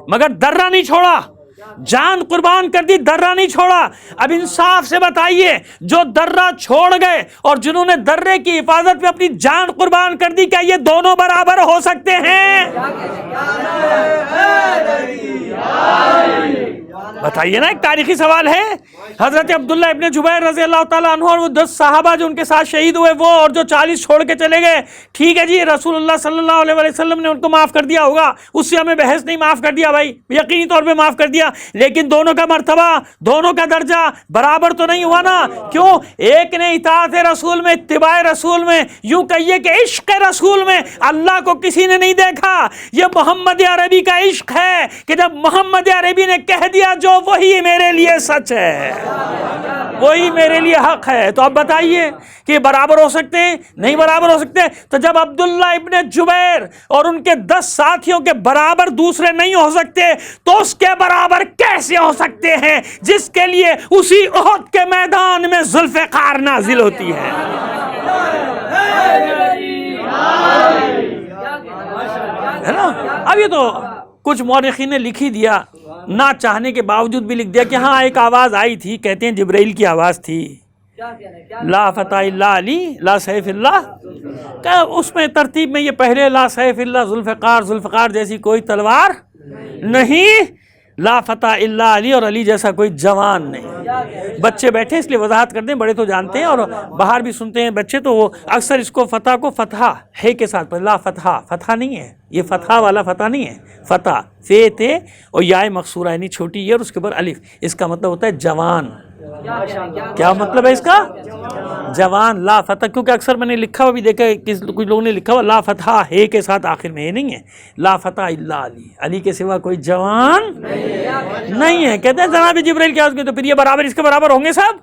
مگر درہ نہیں چھوڑا, جان قربان کر دی, درہ نہیں چھوڑا. اب انصاف سے بتائیے, جو درہ چھوڑ گئے اور جنہوں نے درے کی حفاظت میں اپنی جان قربان کر دی, کیا یہ دونوں برابر ہو سکتے ہیں؟ بتائیے نا, ایک تاریخی سوال ہے. حضرت عبداللہ ابن جبیر رضی اللہ تعالیٰ عنہ اور وہ 10 صحابہ جو ان کے ساتھ شہید ہوئے وہ, اور جو 40 چھوڑ کے چلے گئے, ٹھیک ہے جی رسول اللہ صلی اللہ علیہ وسلم نے ان کو معاف کر دیا ہوگا, اس سے ہمیں بحث نہیں, معاف کر دیا بھائی, یقینی طور پہ معاف کر دیا. لیکن دونوں کا مرتبہ, دونوں کا درجہ برابر تو نہیں ہوا نا. کیوں؟ ایک نے اطاعت رسول میں, اتباع رسول میں, یوں کہیے کہ عشق رسول میں اللہ کو کسی نے نہیں دیکھا. یہ محمد عربی کا عشق ہے کہ جب محمد عربی نے کہہ دیا جو وہی میرے لیے سچ ہے, وہی میرے لیے حق ہے. تو اب بتائیے کہ برابر ہو سکتے ہیں؟ نہیں برابر ہو سکتے. تو جب عبداللہ ابن جبیر اور ان کے 10 ساتھیوں کے برابر دوسرے نہیں ہو سکتے تو اس کے برابر کیسے ہو سکتے ہیں جس کے لیے اسی احد کے میدان میں ذوالفقار نازل ہوتی ہے؟ ہے نا. اب یہ تو کچھ مورخین نے لکھ ہی دیا, نہ چاہنے کے باوجود بھی لکھ دیا کہ ہاں ایک آواز آئی تھی, کہتے ہیں جبرائیل کی آواز تھی, لا فتح الا علی لا سیف اللہ. کہ اس میں ترتیب میں یہ پہلے لا سیف اللہ ذوالفقار, ذوالفقار جیسی کوئی تلوار نہیں, لا فتح الا علی اور علی جیسا کوئی جوان نہیں. بچے بیٹھے اس لیے وضاحت کرتے ہیں, بڑے تو جانتے ہیں اور باہر بھی سنتے ہیں بچے, تو وہ اکثر اس کو فتح کو فتح ہے کے ساتھ لا فتح, فتح نہیں ہے یہ, فتح والا فتح نہیں ہے, فتح فے تے اور یائے مقصورہ یعنی چھوٹی یہ اور اس کے اوپر الف, اس کا مطلب ہوتا ہے جوان. کیا مطلب ہے اس کا؟ جوان. لا فتح, کیونکہ اکثر میں نے لکھا ہوا بھی دیکھا کچھ لوگوں نے لکھا ہوا لا فتح ہے کے ساتھ آخر میں, یہ نہیں ہے لا فتح الا علی, علی کے سوا کوئی جوان نہیں ہے. کہتے ہیں جناب جبرائیل کی آواز میں, تو پھر یہ برابر اس کے برابر ہوں گے سب؟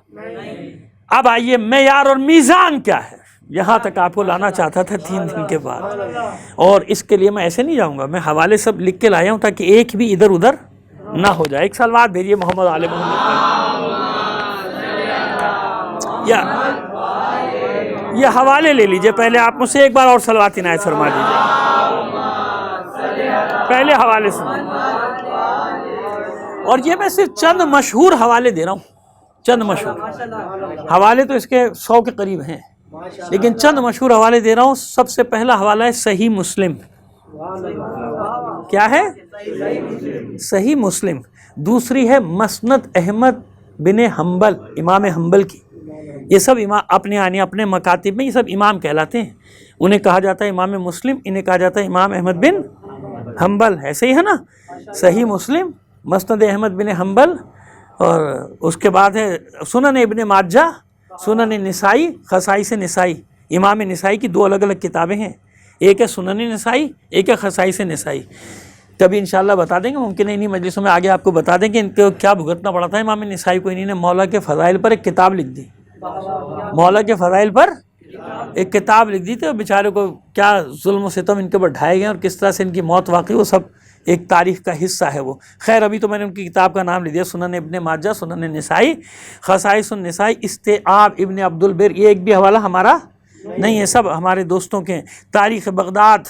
اب آئیے معیار اور میزان کیا ہے, یہاں تک آپ کو لانا چاہتا تھا 3 دن کے بعد. اور اس کے لیے میں ایسے نہیں جاؤں گا, میں حوالے سب لکھ کے لایا ہوں تاکہ ایک بھی ادھر ادھر نہ ہو جائے. ایک سلوات بھیجیے محمد آل محمد. یہ حوالے لے لیجئے, پہلے آپ مجھ سے ایک بار اور صلوات عنایت فرما دیجئے, پہلے حوالے سنیں. اور یہ میں صرف چند مشہور حوالے دے رہا ہوں, چند مشہور حوالے تو اس کے 100 کے قریب ہیں, لیکن چند مشہور حوالے دے رہا ہوں. سب سے پہلا حوالہ ہے صحیح مسلم. کیا ہے؟ صحیح مسلم. دوسری ہے مسند احمد بن حنبل, امام حنبل کی. یہ سب امام اپنے مکاتب میں یہ سب امام کہلاتے ہیں. انہیں کہا جاتا ہے امام مسلم, انہیں کہا جاتا ہے امام احمد بن حنبل. ایسے ہی ہے نا, صحیح مسلم, مسند احمد بن حنبل, اور اس کے بعد ہے سنن ابن ماجہ, سنن نسائی, خصائص نسائی. امام نسائی کی 2 الگ الگ کتابیں ہیں, ایک ہے سنن نسائی, ایک ہے خصائص نسائی. کبھی انشاءاللہ بتا دیں گے, ممکن ہے انہی مجلسوں میں آگے آپ کو بتا دیں کہ ان کو کیا بھگتنا پڑا تھا امام نسائی کو. انہی نے مولا کے فضائل پر ایک کتاب لکھ دی, مولا کے فضائل پر ایک کتاب لکھ دی تھی, اور بیچارے کو کیا ظلم و ستم ان کے اوپر ڈھائے گئے اور کس طرح سے ان کی موت واقعی, وہ سب ایک تاریخ کا حصہ ہے وہ. خیر ابھی تو میں نے ان کی کتاب کا نام لے دیا, سنن ابن ماجہ, سنن نسائی, خصائص النسائی, استیعاب ابن عبد البر. یہ ایک بھی حوالہ ہمارا نہیں ہے, سب ہمارے دوستوں کے. تاریخ بغداد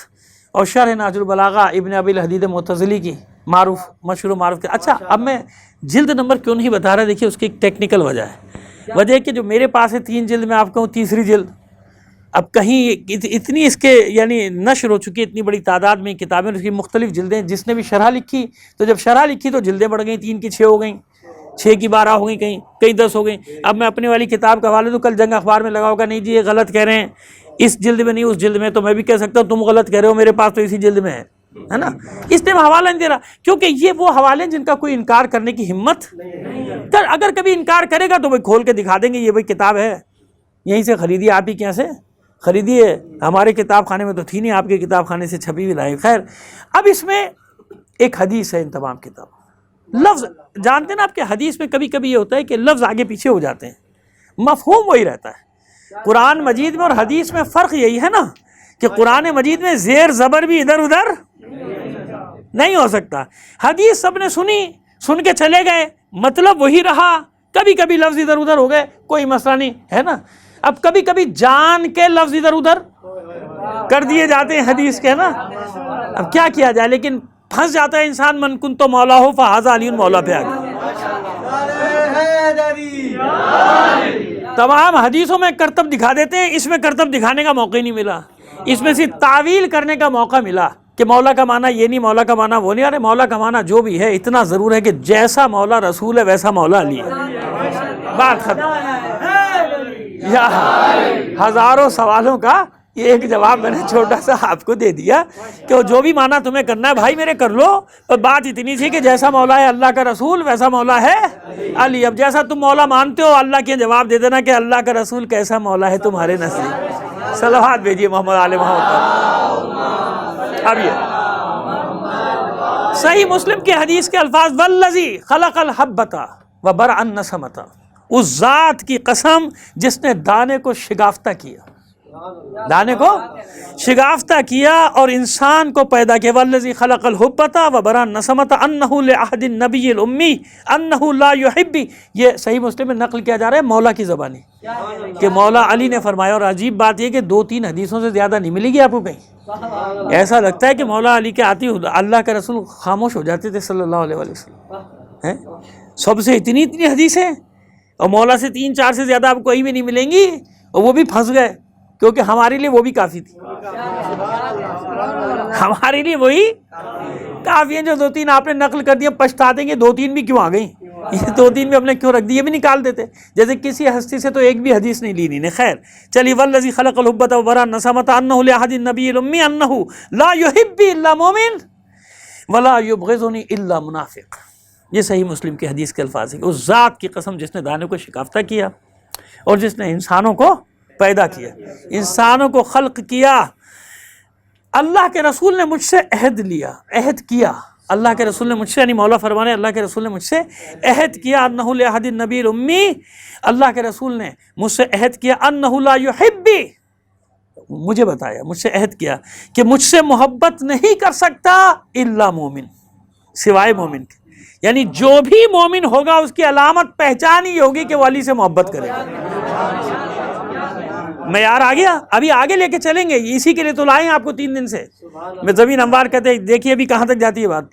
اور شرح نہج البلاغہ ابن ابی الحدید معتزلی کی, معروف مشہور و معروف. اچھا اب میں جلد نمبر کیوں نہیں بتا رہا, دیکھیے اس کی ایک ٹیکنیکل وجہ ہے. وجہ ہے کہ جو میرے پاس ہے 3 جلد, میں آپ کہوں تیسری جلد. اب کہیں اتنی اس کے یعنی نشر ہو چکی ہے, اتنی بڑی تعداد میں کتابیں, اس کی مختلف جلدیں. جس نے بھی شرح لکھی, تو جب شرح لکھی تو جلدیں بڑھ گئیں, 3 کی 6 ہو گئیں, 6 کی 12 ہو گئیں, کہیں 10 ہو گئیں. اب میں اپنے والی کتاب کا حوالہ تو کل جنگ اخبار میں لگا ہوگا, نہیں جی یہ غلط کہہ رہے ہیں, اس جلد میں نہیں اس جلد میں. تو میں بھی کہہ سکتا ہوں تم غلط کہہ رہے ہو, میرے پاس تو اسی جلد میں ہے, ہے نا، اس لیے میں حوالہ نہیں دے رہا، کیونکہ یہ وہ حوالے ہیں جن کا کوئی انکار کرنے کی ہمت، اگر کبھی انکار کرے گا تو وہ کھول کے دکھا دیں گے یہ بھائی کتاب ہے، یہیں سے خریدی، آپ ہی کیا سے خریدی ہے، ہمارے کتاب خانے میں تو تھی نہیں، آپ کے کتاب خانے سے چھپی ہوئی لائے۔ خیر، اب اس میں ایک حدیث ہے ان تمام کتاب، لفظ جانتے ہیں نا آپ کے حدیث میں کبھی کبھی یہ ہوتا ہے کہ لفظ آگے پیچھے ہو جاتے ہیں، مفہوم وہی رہتا ہے۔ قرآن مجید میں اور حدیث میں فرق یہی ہے نا کہ قرآن مجید میں زیر زبر بھی ادھر ادھر نہیں ہو سکتا، حدیث سب نے سنی، سن کے چلے گئے، مطلب وہی رہا، کبھی کبھی لفظ ادھر ادھر ہو گئے، کوئی مسئلہ نہیں ہے نا۔ اب کبھی کبھی جان کے لفظ ادھر ادھر کر دیے جاتے ہیں حدیث کے، نا، اب کیا کیا جائے، لیکن پھنس جاتا ہے انسان، من کن تو مولا ہو فہذا علی مولا پہ آگے۔ تمام حدیثوں میں کرتب دکھا دیتے ہیں، اس میں کرتب دکھانے کا موقع ہی نہیں ملا، اس میں صرف تعویل کرنے کا موقع ملا کہ مولا کا معنی یہ نہیں، مولا کا معنی وہ نہیں۔ ارے مولا کا معنی جو بھی ہے، اتنا ضرور ہے کہ جیسا مولا رسول ہے ویسا مولا علی ہے، بات ختم۔ یا ہزاروں سوالوں کا یہ ایک جواب میں نے چھوٹا سا آپ کو دے دیا کہ وہ جو بھی معنی تمہیں کرنا ہے بھائی میرے کر لو، اور بات اتنی تھی کہ جیسا مولا ہے اللہ کا رسول ویسا مولا ہے علی۔ اب جیسا تم مولا مانتے ہو اللہ کے جواب دے دینا کہ اللہ کا رسول کیسا مولا ہے تمہارے نزدیک۔ صلوات بھیجیے محمد آل محمد پر۔ اب یہ صحیح مسلم کی حدیث کے الفاظ، والذی خلق الحبۃ وبرأ النسمۃ، اس ذات کی قسم جس نے دانے کو شگافتہ کیا، دانے کو شگافتہ کیا اور انسان کو پیدا کیا، والذی خلق الحبۃ وبرأ النسمۃ انہ لعہد النبی الامی انہ لا یحب، یہ صحیح مسلم میں نقل کیا جا رہا ہے مولا کی زبانی کہ مولا علی نے فرمایا۔ اور عجیب بات یہ کہ 2-3 حدیثوں سے زیادہ نہیں ملے گی آپ کو کہیں، ایسا لگتا ہے کہ مولا علی کے آتی اللہ کے رسول خاموش ہو جاتے تھے صلی اللہ علیہ وسلم، سب سے اتنی حدیثیں، اور مولا سے 3-4 سے زیادہ آپ کو کہیں بھی نہیں ملیں گی، اور وہ بھی پھنس گئے کیونکہ ہمارے لیے وہ بھی کافی تھی، ہمارے لیے وہی کافی ہیں۔ جو 2-3 آپ نے نقل کر دیا، پچھتاتے ہیں کہ 2-3 بھی کیوں آ گئیں، یہ 2-3 بھی ہم نے کیوں رکھ دی، یہ بھی نکال دیتے، جیسے کسی ہستی سے تو ایک بھی حدیث نہیں لی انہوں نے۔ خیر چلیے، والذی خلق الحبۃ وبرأ النسمۃ انہ لعہد النبی الامی انہ لا یحب الا مومن ولا یبغضنی الا منافق، یہ صحیح مسلم کی حدیث کے الفاظ ہیں کہ اس ذات کی قسم جس نے دانے کو شکافتہ کیا اور جس نے انسانوں کو پیدا کیا، انسانوں کو خلق کیا۔ اللہ کے رسول نے مجھ سے عہد لیا، عہد کیا، اللہ کے رسول نے مجھ سے، یعنی مولا فرمانے اللہ کے رسول نے مجھ سے عہد کیا، انہ لعہد النبی الامی، اللہ کے رسول نے مجھ سے عہد کیا، انہ لا یحب، مجھے بتایا، مجھ سے عہد کیا کہ مجھ سے محبت نہیں کر سکتا الا مومن، سوائے مومن کے، یعنی جو بھی مومن ہوگا اس کی علامت پہچان ہی ہوگی کہ وہ علی سے محبت کرے گا۔ معیار آ گیا، ابھی آگے لے کے چلیں گے، اسی کے لیے تو لائیں آپ کو 3 دن سے، میں زمین انوار کہتے ہیں، دیکھیے ابھی کہاں تک جاتی ہے بات،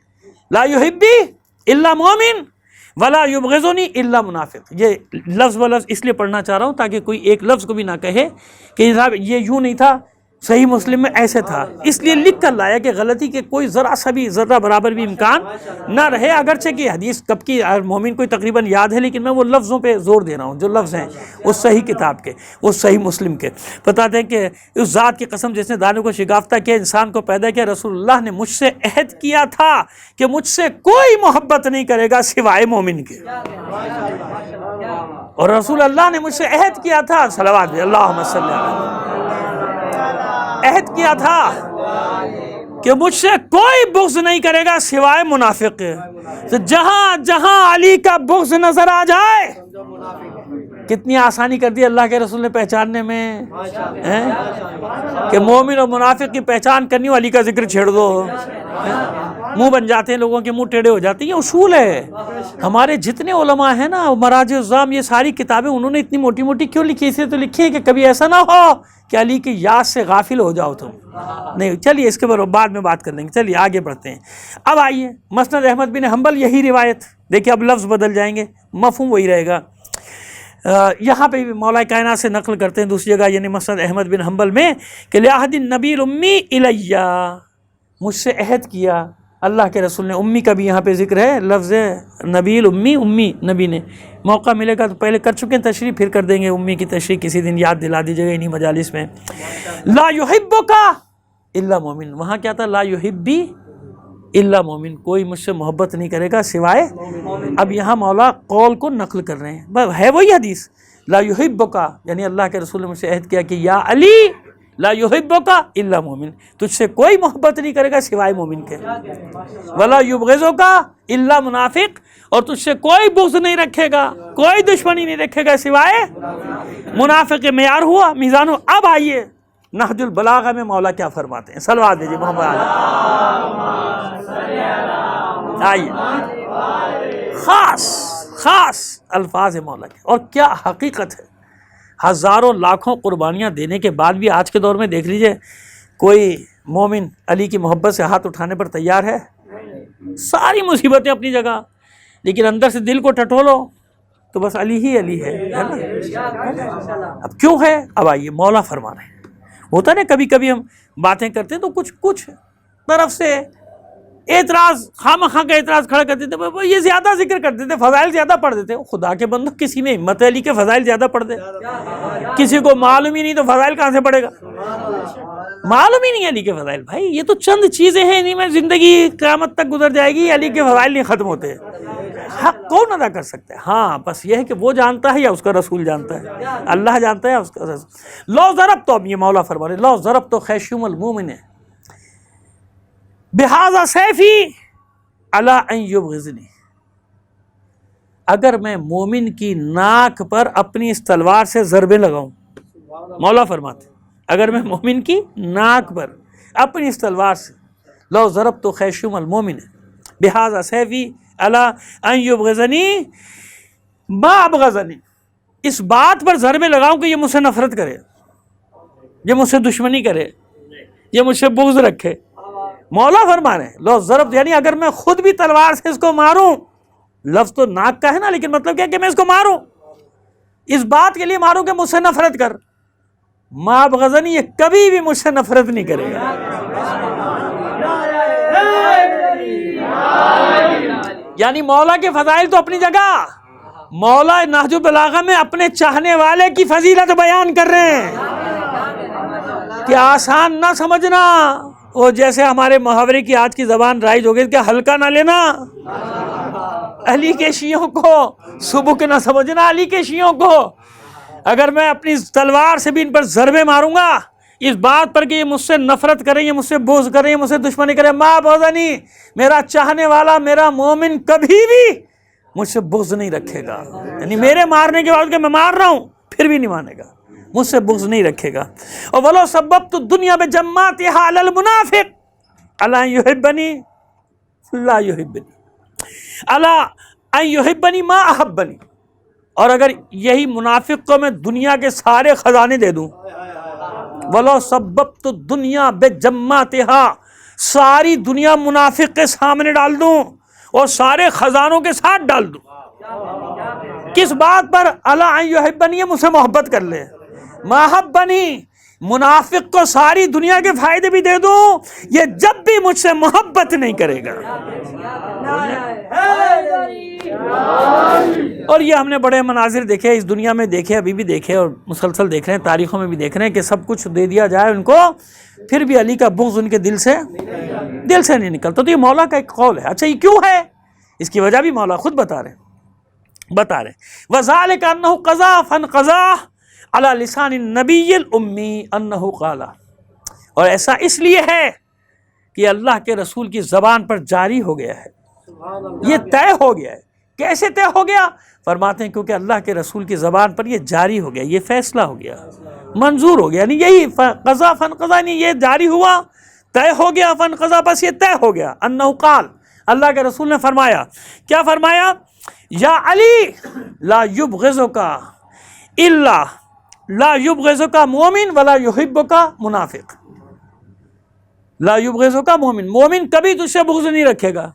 لا یحبی الا مومن ولا یبغضنی الا منافق۔ یہ لفظ بلفظ اس لیے پڑھنا چاہ رہا ہوں تاکہ کوئی ایک لفظ کو بھی نہ کہے کہ صاحب یہ یوں نہیں تھا، صحیح مسلم میں ایسے تھا، اس لیے لکھ کر لایا کہ غلطی کے کوئی ذرا سا بھی ذرہ برابر بھی امکان نہ رہے، اگرچہ کہ حدیث کب کی مومن کو تقریباً یاد ہے، لیکن میں وہ لفظوں پہ زور دے رہا ہوں جو لفظ ہیں وہ صحیح کتاب کے، وہ صحیح مسلم کے، بتاتے ہیں کہ اس ذات کی قسم جس نے دانوں کو شگافتہ کیا، انسان کو پیدا کیا، رسول اللہ نے مجھ سے عہد کیا تھا کہ مجھ سے کوئی محبت نہیں کرے گا سوائے مومن کے، اور رسول اللہ نے مجھ سے عہد کیا تھا، صلوات اللہم صلی اللہ، عہد کیا تھا کہ مجھ سے کوئی بغض نہیں کرے گا سوائے منافق کے۔ تو جہاں جہاں علی کا بغض نظر آ جائے، کتنی آسانی کر دی اللہ کے رسول نے پہچاننے میں، کہ مومن اور منافق کی پہچان کرنی ہو، علی کا ذکر چھیڑ دو، منہ بن جاتے ہیں لوگوں کے، منہ ٹیڑھے ہو جاتے ہیں۔ یہ اصول ہے ہمارے جتنے علماء ہیں نا، مراجع الزام، یہ ساری کتابیں انہوں نے اتنی موٹی موٹی کیوں لکھی؟ اسے تو لکھی ہے کہ کبھی ایسا نہ ہو کہ علی کی یاد سے غافل ہو جاؤ تم، نہیں۔ چلیے اس کے بعد میں بات کر لیں گے، چلیے آگے بڑھتے ہیں۔ اب آئیے مسند احمد بن حنبل، یہی روایت دیکھیے، اب لفظ بدل جائیں گے، مفہوم وہی رہے گا۔ یہاں پہ مولا کائنات سے نقل کرتے ہیں دوسری جگہ، یعنی مسند احمد بن حنبل میں کہ لعہد النبی الامی الیہ، مجھ سے عہد کیا اللہ کے رسول نے، امی کا بھی یہاں پہ ذکر ہے، لفظ نبی الامی، امی نبی نے، موقع ملے گا تو پہلے کر چکے ہیں تشریح، پھر کر دیں گے امی کی تشریح، کسی دن یاد دلا دیجیے گا انہی مجالس میں۔ لا یحبک الا مومن، وہاں کیا تھا؟ لا یحبی الا مومن، کوئی مجھ سے محبت نہیں کرے گا سوائے. اب یہاں مولا قول کو نقل کر رہے ہیں، ہے وہی حدیث لا یحبک، یعنی اللہ کے رسول نے مجھ سے عہد کیا کہ یا علی لا یحبک الا مومن، تجھ سے کوئی محبت نہیں کرے گا سوائے مومن کے. ولا یبغضک الا منافق، اور تجھ سے کوئی بغض نہیں رکھے گا، کوئی دشمنی نہیں رکھے گا سوائے منافق. معیار ہوا، میزان ہوا. اب آئیے نہج البلاغہ میں مولا کیا فرماتے ہیں، صلوات دیجیے محمد علی. آئیے خاص الفاظ مولا کے، اور کیا حقیقت ہے. ہزاروں لاکھوں قربانیاں دینے کے بعد بھی آج کے دور میں دیکھ لیجئے کوئی مومن علی کی محبت سے ہاتھ اٹھانے پر تیار ہے. ساری مصیبتیں اپنی جگہ، لیکن اندر سے دل کو ٹٹولو تو بس علی ہی علی ہے نا. اب کیوں ہے؟ اب آئیے مولا فرما رہے ہیں. ہوتا ہے نا کبھی کبھی ہم باتیں کرتے ہیں تو کچھ طرف سے اعتراض، خواہ کا اعتراض کھڑا کر دیتے، یہ زیادہ ذکر کر دیتے، فضائل زیادہ پڑھ دیتے. خدا کے بندو، کسی میں ہمت علی کے فضائل زیادہ پڑھ دے، کسی کو معلوم ہی نہیں تو فضائل کہاں سے پڑھے گا؟ معلوم ہی نہیں علی کے فضائل. بھائی یہ تو چند چیزیں ہیں، انہیں میں زندگی قیامت تک گزر جائے گی، علی کے فضائل نہیں ختم ہوتے. حق کون ادا کر سکتا ہے؟ ہاں بس یہ ہے کہ وہ جانتا ہے یا اس کا رسول جانتا ہے، اللہ جانتا ہے یا اس کا رسول. لو ضرب، تو اب یہ مولا فرما رہے لو ضرب تو خیشوم المومن بہذا سیفی علی ان یبغضنی، اگر میں مومن کی ناک پر اپنی اس تلوار سے ضربیں لگاؤں. مولا فرماتے اگر میں مومن کی ناک پر اپنی اس تلوار سے، لو ضرب تو خیشوم المومن بہذا سیفی علی ان یبغضنی ما ابغضنی، اس بات پر ضربیں لگاؤں کہ یہ مجھ سے نفرت کرے، یہ مجھ سے دشمنی کرے، یہ مجھ سے بغض رکھے. مولا فرما رہے ہیں لو ضرب، یعنی اگر میں خود بھی تلوار سے اس کو ماروں، لفظ تو ناک کا ہے نا، لیکن مطلب کیا کہ میں اس کو ماروں، اس بات کے لیے ماروں کہ مجھ سے نفرت کر. ما ابغضنی، یہ کبھی بھی مجھ سے نفرت نہیں کرے گا. یعنی مولا کے فضائل تو اپنی جگہ، مولا نہج البلاغہ میں اپنے چاہنے والے کی فضیلت بیان کر رہے ہیں کہ آسان نہ سمجھنا، وہ جیسے ہمارے محاورے کی آج کی زبان رائج ہو گئی کہ ہلکا نہ لینا، علی کے شیعوں کو سبک نہ سمجھنا. علی کے شیعوں کو اگر میں اپنی تلوار سے بھی ان پر ضربے ماروں گا اس بات پر کہ یہ مجھ سے نفرت کریں، یہ مجھ سے بغض کریں، یہ مجھ سے دشمنی کریں، ما ابغضنی، میرا چاہنے والا، میرا مومن کبھی بھی مجھ سے بغض نہیں رکھے گا. یعنی میرے مارنے کے بعد کہ میں مار رہا ہوں پھر بھی نہیں مانے گا، مجھ سے بغض نہیں رکھے گا. اور وَلَوْ سَبَّبْتُ الدُّنْيَا بِجَمَّاتِهَا عَلَى الْمُنَافِقِ أَلَا أَن يُحِبَّنِي لَا يُحِبَّنِي أَلَا أَن يُحِبَّنِي مَا أَحَبَّنِي. اور اگر یہی منافق کو میں دنیا کے سارے خزانے دے دوں، وَلَوْ سَبَّبْتُ الدُّنْيَا بِجَمَّاتِهَا، ساری دنیا منافق کے سامنے ڈال دوں اور سارے خزانوں کے ساتھ ڈال دوں، کس بات پر؟ أَلَا أَن يُحِبَّنِي، مجھ سے محبت کر لے. مَا أَحَبَّنِي، منافق کو ساری دنیا کے فائدے بھی دے دوں، یہ جب بھی مجھ سے محبت نہیں کرے گا. اور یہ ہم نے بڑے مناظر دیکھے اس دنیا میں، دیکھے ابھی بھی دیکھے اور مسلسل دیکھ رہے ہیں، تاریخوں میں بھی دیکھ رہے ہیں کہ سب کچھ دے دیا جائے ان کو، پھر بھی علی کا بغض ان کے دل سے نہیں نکلتا. تو یہ مولا کا ایک قول ہے. اچھا یہ کیوں ہے؟ اس کی وجہ بھی مولا خود بتا رہے ہیں. وَذَلِكَ أَنَّهُ قَضَى فَانْقَضَى عَلَى لِسَانِ النَّبِيِّ الْأُمِّي أَنَّهُ قَالَ، اور ایسا اس لیے ہے کہ اللہ کے رسول کی زبان پر جاری ہو گیا ہے، یہ طے ہو گیا ہے. کیسے طے ہو گیا؟ فرماتے ہیں کیونکہ اللہ کے رسول کی زبان پر یہ جاری ہو گیا، یہ فیصلہ ہو گیا، منظور ہو گیا. یعنی یہی قضا فانقضا، یعنی یہ جاری ہوا، طے ہو گیا، فانقضا بس یہ طے ہو گیا. انہ قال، اللہ کے رسول نے فرمایا، کیا فرمایا؟ یا علی لا یبغضک الا لا یبغضک مومن ولا یحبک منافق. لا یبغضک مومن، مومن کبھی تجھ سے بغض نہیں رکھے گا،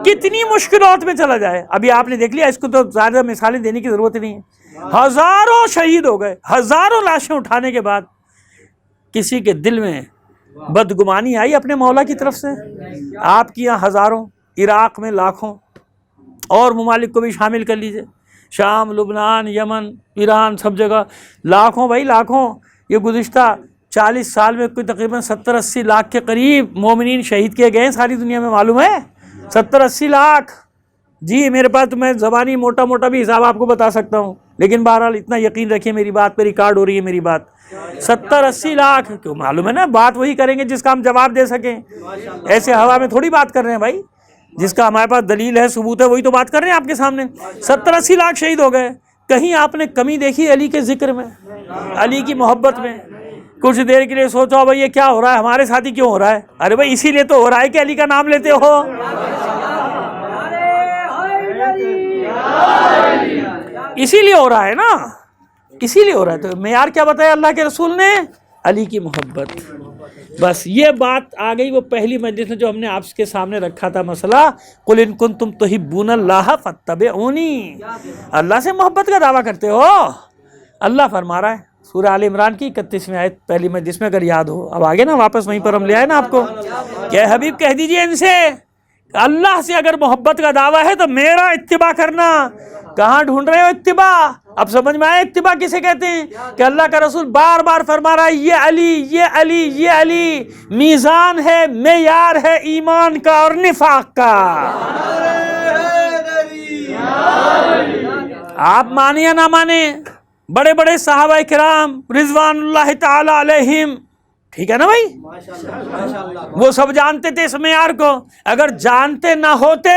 کتنی مشکلات میں چلا جائے. ابھی آپ نے دیکھ لیا، اس کو تو زیادہ مثالیں دینے کی ضرورت نہیں ہے. ہزاروں شہید ہو گئے، ہزاروں لاشیں اٹھانے کے بعد کسی کے دل میں بدگمانی آئی اپنے مولا کی طرف سے؟ آپ کی یہاں ہزاروں، عراق میں لاکھوں، اور ممالک کو بھی شامل کر لیجئے، شام، لبنان، یمن، ایران، سب جگہ لاکھوں، بھائی لاکھوں. یہ گزشتہ 40 سال میں کوئی تقریباً 70-80 لاکھ کے قریب مومنین شہید کیے گئے ہیں ساری دنیا میں، معلوم ہے 70-80 لاکھ. جی میرے پاس تو میں زبانی موٹا موٹا بھی حساب آپ کو بتا سکتا ہوں، لیکن بہرحال اتنا یقین رکھیے میری بات پہ ریکارڈ ہو رہی ہے میری بات. 70-80 لاکھ کیوں، معلوم ہے نا، بات وہی کریں گے جس کا ہم جواب دے سکیں. ایسے ہوا میں تھوڑی بات کر رہے ہیں بھائی، جس کا ہمارے پاس دلیل ہے ثبوت ہے وہی تو بات کر رہے ہیں آپ کے سامنے. 70-80 لاکھ شہید ہو گئے. کہیں آپ نے کمی دیکھی علی کے ذکر میں، علی کی محبت میں؟ کچھ دیر کے لیے سوچا بھائی یہ کیا ہو رہا ہے، ہمارے ساتھ ہی کیوں ہو رہا ہے؟ ارے بھائی اسی لیے تو ہو رہا ہے کہ علی کا نام لیتے ہو. اسی لیے ہو رہا ہے نا، اسی لیے ہو رہا ہے. تو معیار کیا بتایا اللہ کے رسول نے؟ علی کی محبت. بس یہ بات آ گئی وہ پہلی مجلس میں جو ہم نے آپ کے سامنے رکھا تھا مسئلہ، قل ان کنتم تحبون اللہ فاتبعونی. اللہ سے محبت کا دعویٰ کرتے ہو، اللہ فرما رہا ہے سورہ آل عمران کی 31ویں آیت پہلی مجلس میں، اگر یاد ہو. اب آگے نا واپس وہیں پر ہم لے آئے نا آپ کو کہ حبیب کہہ دیجئے ان سے اللہ سے اگر محبت کا دعویٰ ہے تو میرا اتباع کرنا. کہاں ڈھونڈ رہے ہو اتباع؟ اب سمجھ میں آیا اتباع کسے کہتے ہیں، کہ اللہ کا رسول بار بار فرما رہا ہے یہ علی یہ علی یہ علی میزان ہے، معیار ہے ایمان کا اور نفاق کا. آپ مانیں یا نہ مانیں، بڑے بڑے صحابہ کرام رضوان اللہ تعالی علیہم، ٹھیک ہے نا بھائی، وہ سب جانتے تھے اس معیار کو. اگر جانتے نہ ہوتے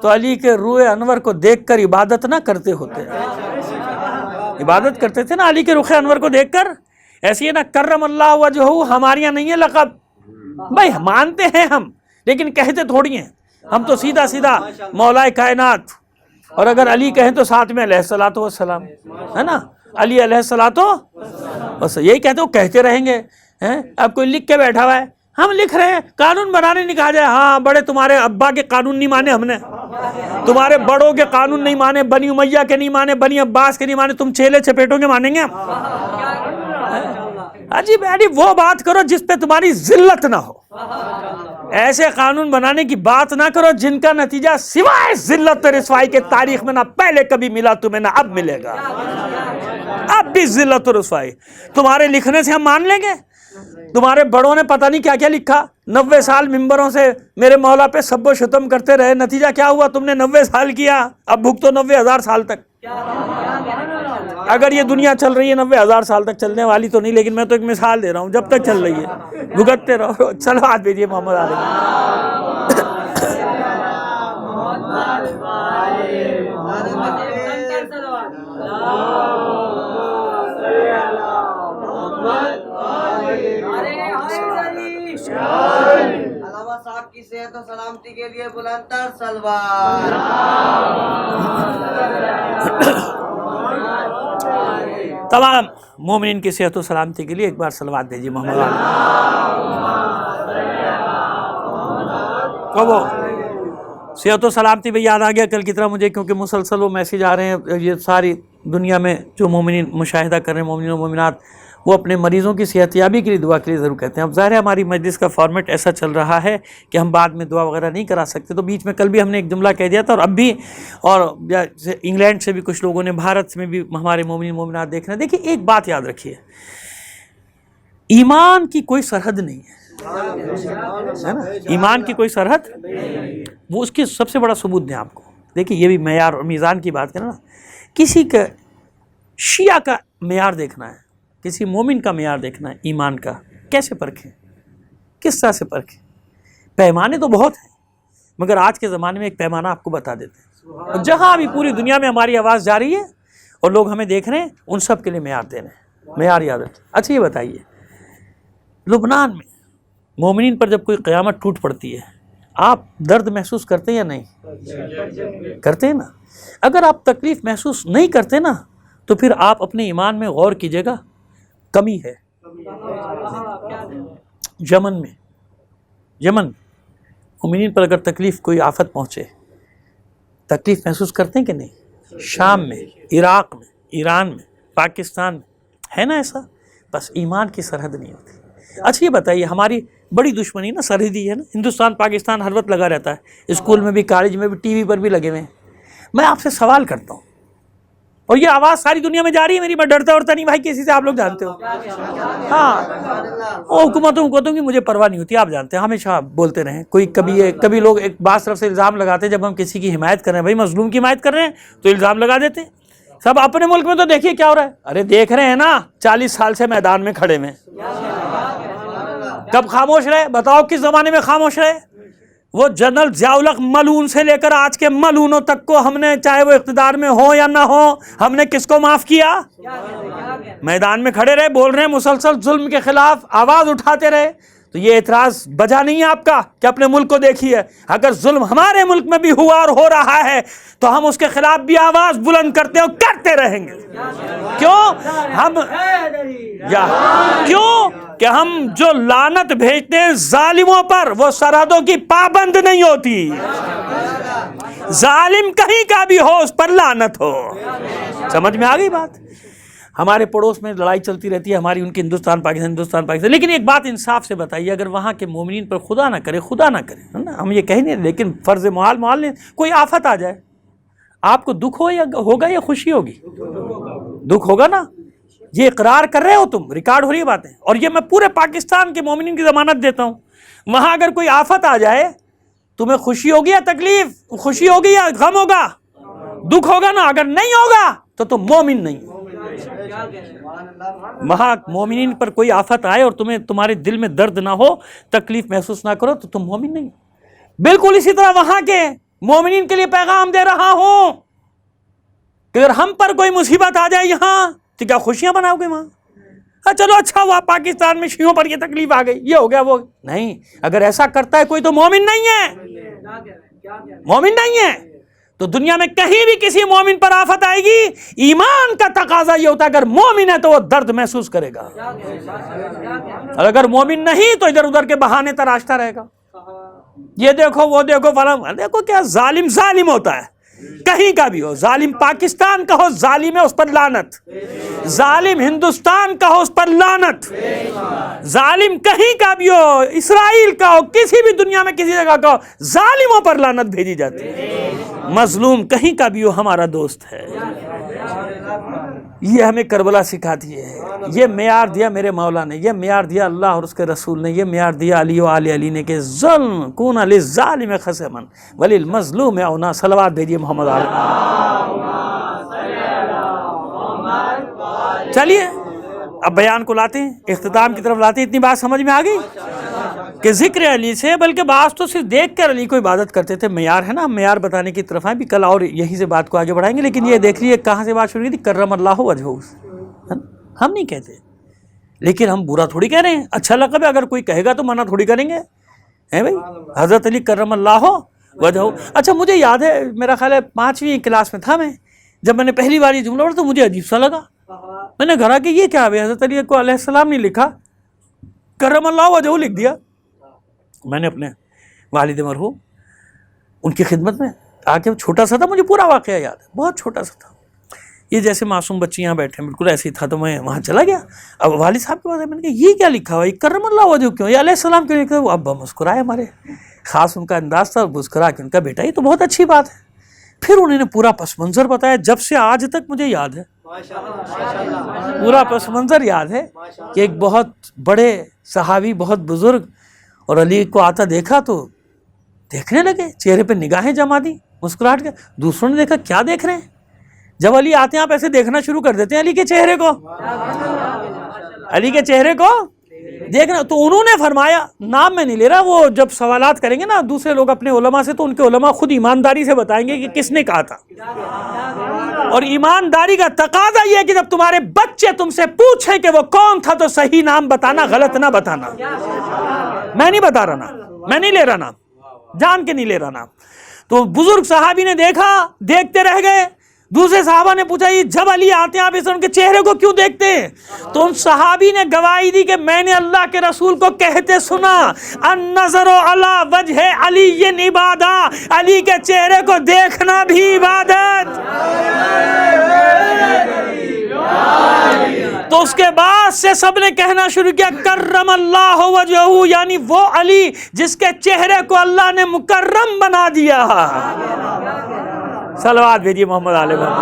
تو علی کے روح انور کو دیکھ کر عبادت نہ کرتے ہوتے. عبادت کرتے تھے نا علی کے رخ انور کو دیکھ کر. ایسی ہے نا کرم اللہ وجہہ، ہمارے یہاں نہیں ہے لقب بھائی، مانتے ہیں ہم لیکن کہتے تھوڑی ہیں. ہم تو سیدھا سیدھا مولا کائنات، اور اگر علی کہیں تو ساتھ میں علیہ الصلوۃ والسلام، ہے نا، علی علیہ الصلوۃ، بس یہی کہتے ہو، کہتے رہیں گے. اب کوئی لکھ کے بیٹھا ہوا ہے، ہم لکھ رہے ہیں، قانون بنانے نہیں کہا جائے، ہاں بڑے تمہارے ابا کے قانون نہیں مانے ہم نے، تمہارے بڑوں کے قانون نہیں مانے، بنی امیہ کے نہیں مانے، بنی عباس کے نہیں مانے، تم چیلے چپیٹوں کے مانیں گے ہم؟ عجیب عجیب وہ بات کرو جس پہ تمہاری ذلت نہ ہو. ایسے قانون بنانے کی بات نہ کرو جن کا نتیجہ سوائے ذلت و رسوائی کے تاریخ میں نہ پہلے کبھی ملا تمہیں نہ اب ملے گا. اب بھی ذلت و رسوائی. تمہارے لکھنے سے ہم مان لیں گے؟ تمہارے بڑوں نے پتہ نہیں کیا کیا لکھا، 90 سال ممبروں سے میرے مولا پہ سب و شتم کرتے رہے، نتیجہ کیا ہوا؟ تم نے 90 سال کیا، اب بھگتو 90,000 سال تک. اگر یہ دنیا چل رہی ہے 90,000 سال تک، چلنے والی تو نہیں، لیکن میں تو ایک مثال دے رہا ہوں، جب تک چل رہی ہے بھگتتے رہو. چلو ہاتھ بھیجیے محمد عالم. علامہ صاحب کی صحت و سلامتی کے لیے بلند تر سلوات. تمام مومنین کی صحت و سلامتی کے لیے ایک بار صلوات دیجیے محمد عالم. کبو صحت و سلامتی بھی یاد آ گیا کل کی طرح مجھے، کیونکہ مسلسل وہ میسیج آ رہے ہیں. یہ ساری دنیا میں جو مومنین مشاہدہ کر رہے ہیں، مومنین و مومنات، وہ اپنے مریضوں کی صحت یابی کے لیے دعا کے لیے ضرور کہتے ہیں. اب ظاہر ہے ہماری مجلس کا فارمیٹ ایسا چل رہا ہے کہ ہم بعد میں دعا وغیرہ نہیں کرا سکتے، تو بیچ میں کل بھی ہم نے ایک جملہ کہہ دیا تھا، اور اب بھی، اور انگلینڈ سے بھی کچھ لوگوں نے، بھارت میں بھی ہمارے مومنین مومنات دیکھ رہے ہیں. دیکھیے ایک بات یاد رکھیے، ایمان کی کوئی سرحد نہیں ہے نا، ایمان کی کوئی سرحد، وہ اس کی سب سے بڑا ثبوت دیں آپ کو. دیکھیے یہ بھی معیار اور میزان کی بات کریں نا، کسی کا شیعہ کا معیار دیکھنا ہے، کسی مومن کا معیار دیکھنا ہے ایمان کا، کیسے پرکھیں، کس طرح سے پرکھیں؟ پیمانے تو بہت ہیں، مگر آج کے زمانے میں ایک پیمانہ آپ کو بتا دیتے ہیں، اور جہاں بھی پوری دنیا میں ہماری آواز جا رہی ہے اور لوگ ہمیں دیکھ رہے ہیں، ان سب کے لیے معیار دے رہے ہیں، معیار یاد رکھیں. اچھا یہ بتائیے، لبنان میں مومنین پر جب کوئی قیامت ٹوٹ پڑتی ہے، آپ درد محسوس کرتے ہیں یا نہیں کرتے ہیں نا؟ اگر آپ تکلیف محسوس نہیں کرتے نا تو پھر آپ اپنے ایمان میں غور کیجئے گا، کمی ہے. یمن مومنین پر اگر تکلیف، کوئی آفت پہنچے، تکلیف محسوس کرتے ہیں کہ نہیں؟ شام میں، عراق میں، ایران میں، پاکستان میں، ہے نا ایسا؟ بس ایمان کی سرحد نہیں ہوتی. اچھا یہ بتائیے، ہماری بڑی دشمنی نا سرحدی ہے نا، ہندوستان پاکستان ہر وقت لگا رہتا ہے، اسکول میں بھی، کالج میں بھی، ٹی وی پر بھی لگے ہوئے ہیں. میں آپ سے سوال کرتا ہوں، اور یہ آواز ساری دنیا میں جاری ہے میری، میں ڈرتا ورتا نہیں بھائی کسی سے، آپ لوگ جانتے ہو. ہاں وہ حکومتوں کی مجھے پرواہ نہیں ہوتی، آپ جانتے ہیں، ہمیشہ بولتے رہیں. کبھی لوگ ایک بعض طرف سے الزام لگاتے ہیں جب ہم کسی کی حمایت کر رہے ہیں، بھائی مظلوم کی حمایت کر رہے ہیں تو الزام لگا دیتے ہیں. سب اپنے ملک میں تو دیکھیے کیا ہو رہا ہے. ارے دیکھ رہے ہیں نا، 40 سال سے میدان میں کھڑے میں، کب خاموش رہے؟ بتاؤ کس زمانے میں خاموش رہے؟ وہ جنرل ضیاء الحق ملعون سے لے کر آج کے ملعونوں تک کو ہم نے، چاہے وہ اقتدار میں ہو یا نہ ہو، ہم نے کس کو معاف کیا؟ میدان میں کھڑے رہے، بول رہے ہیں مسلسل ظلم کے خلاف، آواز اٹھاتے رہے. تو یہ اعتراض بجا نہیں ہے آپ کا کہ اپنے ملک کو دیکھیے. اگر ظلم ہمارے ملک میں بھی ہوا اور ہو رہا ہے تو ہم اس کے خلاف بھی آواز بلند کرتے اور کرتے رہیں گے. کیوں کہ ہم جو لعنت بھیجتے ہیں ظالموں پر، وہ سرحدوں کی پابند نہیں ہوتی. ظالم کہیں کا بھی ہو، اس پر لعنت ہو. سمجھ میں آ گئی بات؟ ہمارے پڑوس میں لڑائی چلتی رہتی ہے ہماری، ان کی ہندوستان پاکستان. لیکن ایک بات انصاف سے بتائیے، اگر وہاں کے مومنین پر خدا نہ کرے ہم یہ کہیں نہیں، لیکن فرض محال نہیں، کوئی آفت آ جائے، آپ کو دکھ ہوگا یا خوشی ہوگی؟ دکھ ہوگا نا. یہ اقرار کر رہے ہو تم، ریکارڈ ہو رہی ہے باتیں، اور یہ میں پورے پاکستان کے مومنین کی ضمانت دیتا ہوں. وہاں اگر کوئی آفت آ جائے تمہیں خوشی ہوگی یا تکلیف؟ خوشی ہوگی یا غم ہوگا؟ دکھ ہوگا نا. اگر نہیں ہوگا تو تم مومن نہیں. وہاں مومنین پر کوئی آفت آئے اور تمہارے دل میں درد نہ ہو، تکلیف محسوس نہ کرو، تو تم مومن نہیں. بالکل اسی طرح وہاں کے مومنین کے لیے پیغام دے رہا ہوں کہ اگر ہم پر کوئی مصیبت آ جائے یہاں تو کیا خوشیاں مناؤ گے وہاں؟ چلو اچھا ہوا پاکستان میں شیعوں پر یہ تکلیف آ گئی، یہ ہو گیا وہ نہیں. اگر ایسا کرتا ہے کوئی تو مومن نہیں ہے. مومن نہیں ہے تو دنیا میں کہیں بھی کسی مومن پر آفت آئے گی، ایمان کا تقاضا یہ ہوتا ہے اگر مومن ہے تو وہ درد محسوس کرے گا، اور اگر مومن نہیں تو ادھر ادھر کے بہانے تراشتا رہے گا. یہ دیکھو وہ دیکھو فلاں، دیکھو کیا ظالم ہوتا ہے، کہیں کا بھی ہو. ظالم پاکستان کا ہو، ظالم ہے اس پر لعنت. ظالم ہندوستان کا ہو، اس پر لعنت. ظالم کہیں کا بھی ہو، اسرائیل کا ہو، کسی بھی دنیا میں کسی جگہ کا ہو، ظالموں پر لعنت بھیجی جاتی ہے. مظلوم کہیں کا بھی ہو ہمارا دوست ہے. یہ ہمیں کربلا سکھاتی ہے. یہ معیار دیا میرے مولا نے، یہ معیار دیا اللہ اور اس کے رسول نے، یہ معیار دیا علی و آل علی نے کہ ظلم کون للظالم خصما وللمظلوم عونا. صلوات بھیجیے محمد علیہ. چلیے اب بیان کو لاتے ہیں، اختتام کی طرف لاتے ہیں. اتنی بات سمجھ میں آ گئی کہ ذکر علی سے، بلکہ بعض تو صرف دیکھ کر علی کو عبادت کرتے تھے. معیار ہے نا، معیار بتانے کی طرف ہیں بھی کل، اور یہیں سے بات کو آگے بڑھائیں گے. لیکن یہ دیکھ لیجیے کہاں سے بات شروع کی تھی، کرم اللہ وجہہ. ہم نہیں کہتے، لیکن ہم برا تھوڑی کہہ رہے ہیں. اچھا لقب ہے، اگر کوئی کہے گا تو منع تھوڑی کریں گے. بھائی حضرت علی کرم اللہ وجہہ. اچھا مجھے یاد ہے، میرا خیال ہے 5ویں کلاس میں تھا میں، جب میں نے پہلی بار یہ جملہ پڑھا تو مجھے عجیب سا لگا. میں نے گھر آ کے یہ کیا ہے، حضرت علی کو علیہ السلام نہیں لکھا، کرم اللہ وجہہ لکھ دیا. میں نے اپنے والد مرحوم ان کی خدمت میں آ کے، چھوٹا سا تھا، مجھے پورا واقعہ یاد ہے، بہت چھوٹا سا تھا، یہ جیسے معصوم بچے یہاں بیٹھے ہیں بالکل ایسے ہی تھا. تو میں وہاں چلا گیا، اب والد صاحب کے پاس میں نے کہا یہ کیا لکھا ہوا ہے، کرم اللہ وجہہ کیوں، یہ علیہ السلام کیوں لکھا ہے؟ وہ ابا مسکرائے، ہمارے خاص ان کا انداز تھا، مسکرا کہ ان کا بیٹا یہ تو بہت اچھی بات ہے. پھر انہوں نے پورا پس منظر بتایا، جب سے آج تک مجھے یاد ہے، پورا پس منظر یاد ہے کہ ایک بہت بڑے صحابی، بہت بزرگ، اور علی کو آتا دیکھا تو دیکھنے لگے، چہرے پہ نگاہیں جما دی، مسکراہٹ کے. دوسروں نے دیکھا کیا دیکھ رہے ہیں، جب علی آتے ہیں آپ ایسے دیکھنا شروع کر دیتے ہیں علی کے چہرے کو، علی کے چہرے کو دیکھنا. تو انہوں نے فرمایا، نام میں نہیں لے رہا، وہ جب سوالات کریں گے نا دوسرے لوگ اپنے علماء سے، تو ان کے علماء خود ایمانداری سے بتائیں گے کہ کس نے کہا تھا. اور ایمانداری کا تقاضا یہ ہے کہ جب تمہارے بچے تم سے پوچھیں کہ وہ کون تھا تو صحیح نام بتانا، غلط نہ بتانا. میں نہیں بتا رہا نا، میں نہیں لے رہا نام، جان کے نہیں لے رہا نام. تو بزرگ صحابی نے دیکھا، دیکھتے رہ گئے. دوسرے صحابہ نے پوچھا یہ جب علی آتے ہیں آپ اس ان کے چہرے کو کیوں دیکھتے ہیں؟ تو ان صحابی نے گواہی دی کہ میں نے اللہ کے رسول کو کہتے سنا، النظر علی وجہ علی عبادہ، علی کے چہرے کو دیکھنا بھی عبادت. تو اس کے بعد سے سب نے کہنا شروع کیا کرم اللہ وجہہ، یعنی وہ علی جس کے چہرے کو اللہ نے مکرم بنا دیا. صلوات بھیجیے محمد علیہ وسلم.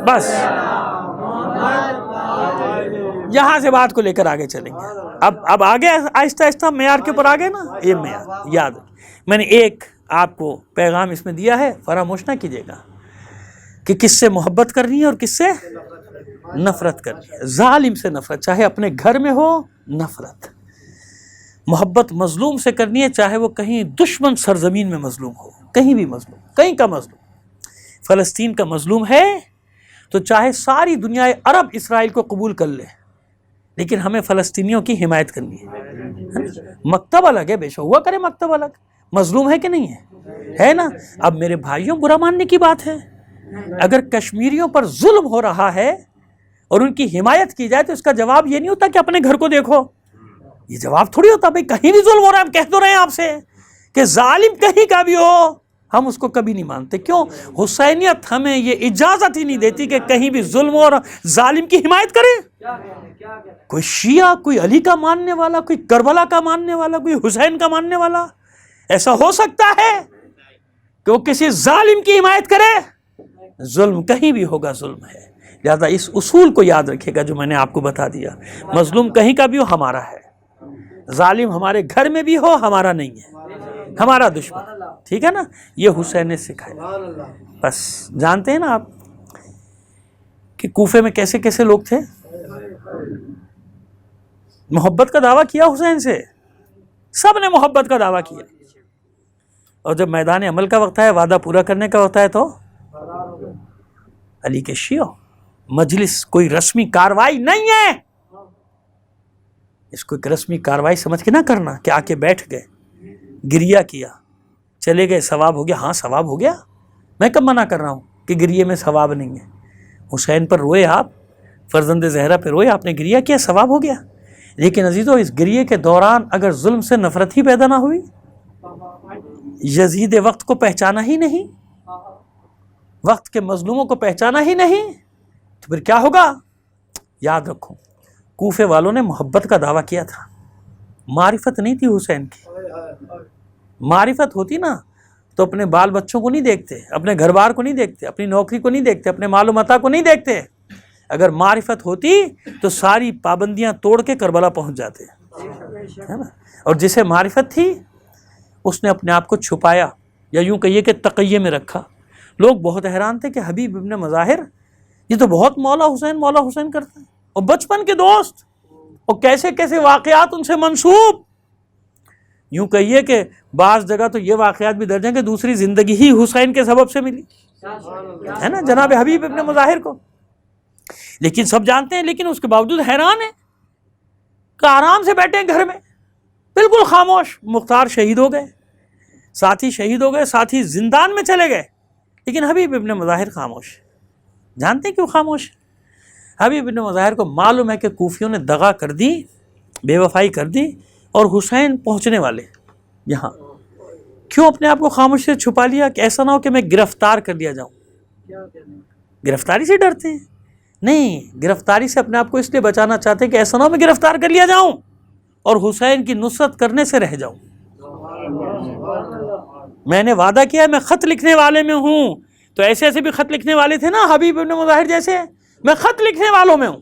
بس یہاں سے بات کو لے کر آگے چلیں گے. اب آگے آہستہ آہستہ معیار کے اوپر آگے نا. یہ معیار یاد میں نے ایک آپ کو پیغام اس میں دیا ہے، فراموش نہ کیجیے گا کہ کس سے محبت کرنی ہے اور کس سے نفرت کرنی ہے. ظالم سے نفرت، چاہے اپنے گھر میں ہو نفرت. محبت مظلوم سے کرنی ہے، چاہے وہ کہیں دشمن سرزمین میں مظلوم ہو، کہیں بھی مظلوم، کہیں کا مظلوم. فلسطین کا مظلوم ہے تو چاہے ساری دنیا عرب اسرائیل کو قبول کر لے، لیکن ہمیں فلسطینیوں کی حمایت کرنی ہے. مکتب الگ ہے، بے شک ہوا کرے مکتب الگ، مظلوم ہے کہ نہیں ہے نا. اب میرے بھائیوں، برا ماننے کی بات ہے. اگر کشمیریوں پر ظلم ہو رہا ہے اور ان کی حمایت کی جائے تو اس کا جواب یہ نہیں ہوتا کہ اپنے گھر کو دیکھو. یہ جواب تھوڑی ہوتا بھائی کہیں بھی ظلم ہو رہا ہے. ہم کہہ تو رہے ہیں آپ سے کہ ظالم کہیں کا بھی ہو ہم اس کو کبھی نہیں مانتے. کیوں؟ حسینیت ہمیں یہ اجازت ہی نہیں دیتی کہ کہیں بھی ظلم ہو اور ظالم کی حمایت کرے. کوئی شیعہ، کوئی علی کا ماننے والا، کوئی کربلا کا ماننے والا، کوئی حسین کا ماننے والا ایسا ہو سکتا ہے کہ وہ کسی ظالم کی حمایت کرے؟ ظلم کہیں بھی ہوگا ظلم ہے. لہذا اس اصول کو یاد رکھے گا جو میں نے آپ کو بتا دیا. مظلوم کہیں کا بھی ہو ہمارا ہے، ظالم ہمارے گھر میں بھی ہو ہمارا نہیں ہے، ہمارا دشمن. ٹھیک ہے نا. یہ حسین نے سکھایا. بس جانتے ہیں نا آپ کہ کوفے میں کیسے کیسے لوگ تھے. محبت کا دعویٰ کیا حسین سے، سب نے محبت کا دعویٰ کیا. اور جب میدان عمل کا وقت ہے، وعدہ پورا کرنے کا ہوتا ہے تو علی کے شیعوں، مجلس کوئی رسمی کاروائی نہیں ہے. اس کو ایک رسمی کاروائی سمجھ کے نہ کرنا کہ آ کے بیٹھ گئے، گریہ کیا، چلے گئے، ثواب ہو گیا. ہاں ثواب ہو گیا، میں کب منع کر رہا ہوں کہ گریے میں ثواب نہیں ہے. حسین پر روئے آپ، فرزند زہرا پہ روئے، آپ نے گریہ کیا، ثواب ہو گیا. لیکن عزیزو اس گریے کے دوران اگر ظلم سے نفرت ہی پیدا نہ ہوئی، یزید وقت کو پہچانا ہی نہیں، وقت کے مظلوموں کو پہچانا ہی نہیں، تو پھر کیا ہوگا؟ یاد رکھو کوفے والوں نے محبت کا دعویٰ کیا تھا، معرفت نہیں تھی حسین کی. معرفت ہوتی نا تو اپنے بال بچوں کو نہیں دیکھتے، اپنے گھر بار کو نہیں دیکھتے، اپنی نوکری کو نہیں دیکھتے، اپنے مال و متاع کو نہیں دیکھتے. اگر معرفت ہوتی تو ساری پابندیاں توڑ کے کربلا پہنچ جاتے ہے نا. اور جسے معرفت تھی اس نے اپنے آپ کو چھپایا، یا یوں کہیے کہ تقیے میں رکھا. لوگ بہت حیران تھے کہ حبیب ابن مظاہر یہ تو بہت مولا حسین کرتا ہے، اور بچپن کے دوست، اور کیسے کیسے واقعات ان سے منسوب. یوں کہیے کہ بعض جگہ تو یہ واقعات بھی درج ہیں کہ دوسری زندگی ہی حسین کے سبب سے ملی ہے نا جناب حبیب ابن مظاہر کو. لیکن سب جانتے ہیں، لیکن اس کے باوجود حیران ہیں کہ آرام سے بیٹھے ہیں گھر میں بالکل خاموش. مختار شہید ہو گئے، ساتھی شہید ہو گئے، ساتھی زندان میں چلے گئے، لیکن حبیب ابن مظاہر خاموش. جانتے ہیں کیوں خاموش؟ حبیب ابن مظاہر کو معلوم ہے کہ کوفیوں نے دغا کر دی، بے وفائی کر دی، اور حسین پہنچنے والے یہاں. کیوں اپنے آپ کو خاموش سے چھپا لیا کہ ایسا نہ ہو کہ میں گرفتار کر لیا جاؤں؟ گرفتاری سے ڈرتے ہیں؟ نہیں، گرفتاری سے اپنے آپ کو اس لیے بچانا چاہتے ہیں کہ ایسا نہ ہو میں گرفتار کر لیا جاؤں اور حسین کی نصرت کرنے سے رہ جاؤں. میں نے وعدہ کیا ہے میں خط لکھنے والے میں ہوں، تو ایسے ایسے بھی خط لکھنے والے تھے نا حبیب ابن مظاہر جیسے، میں خط لکھنے والوں میں ہوں.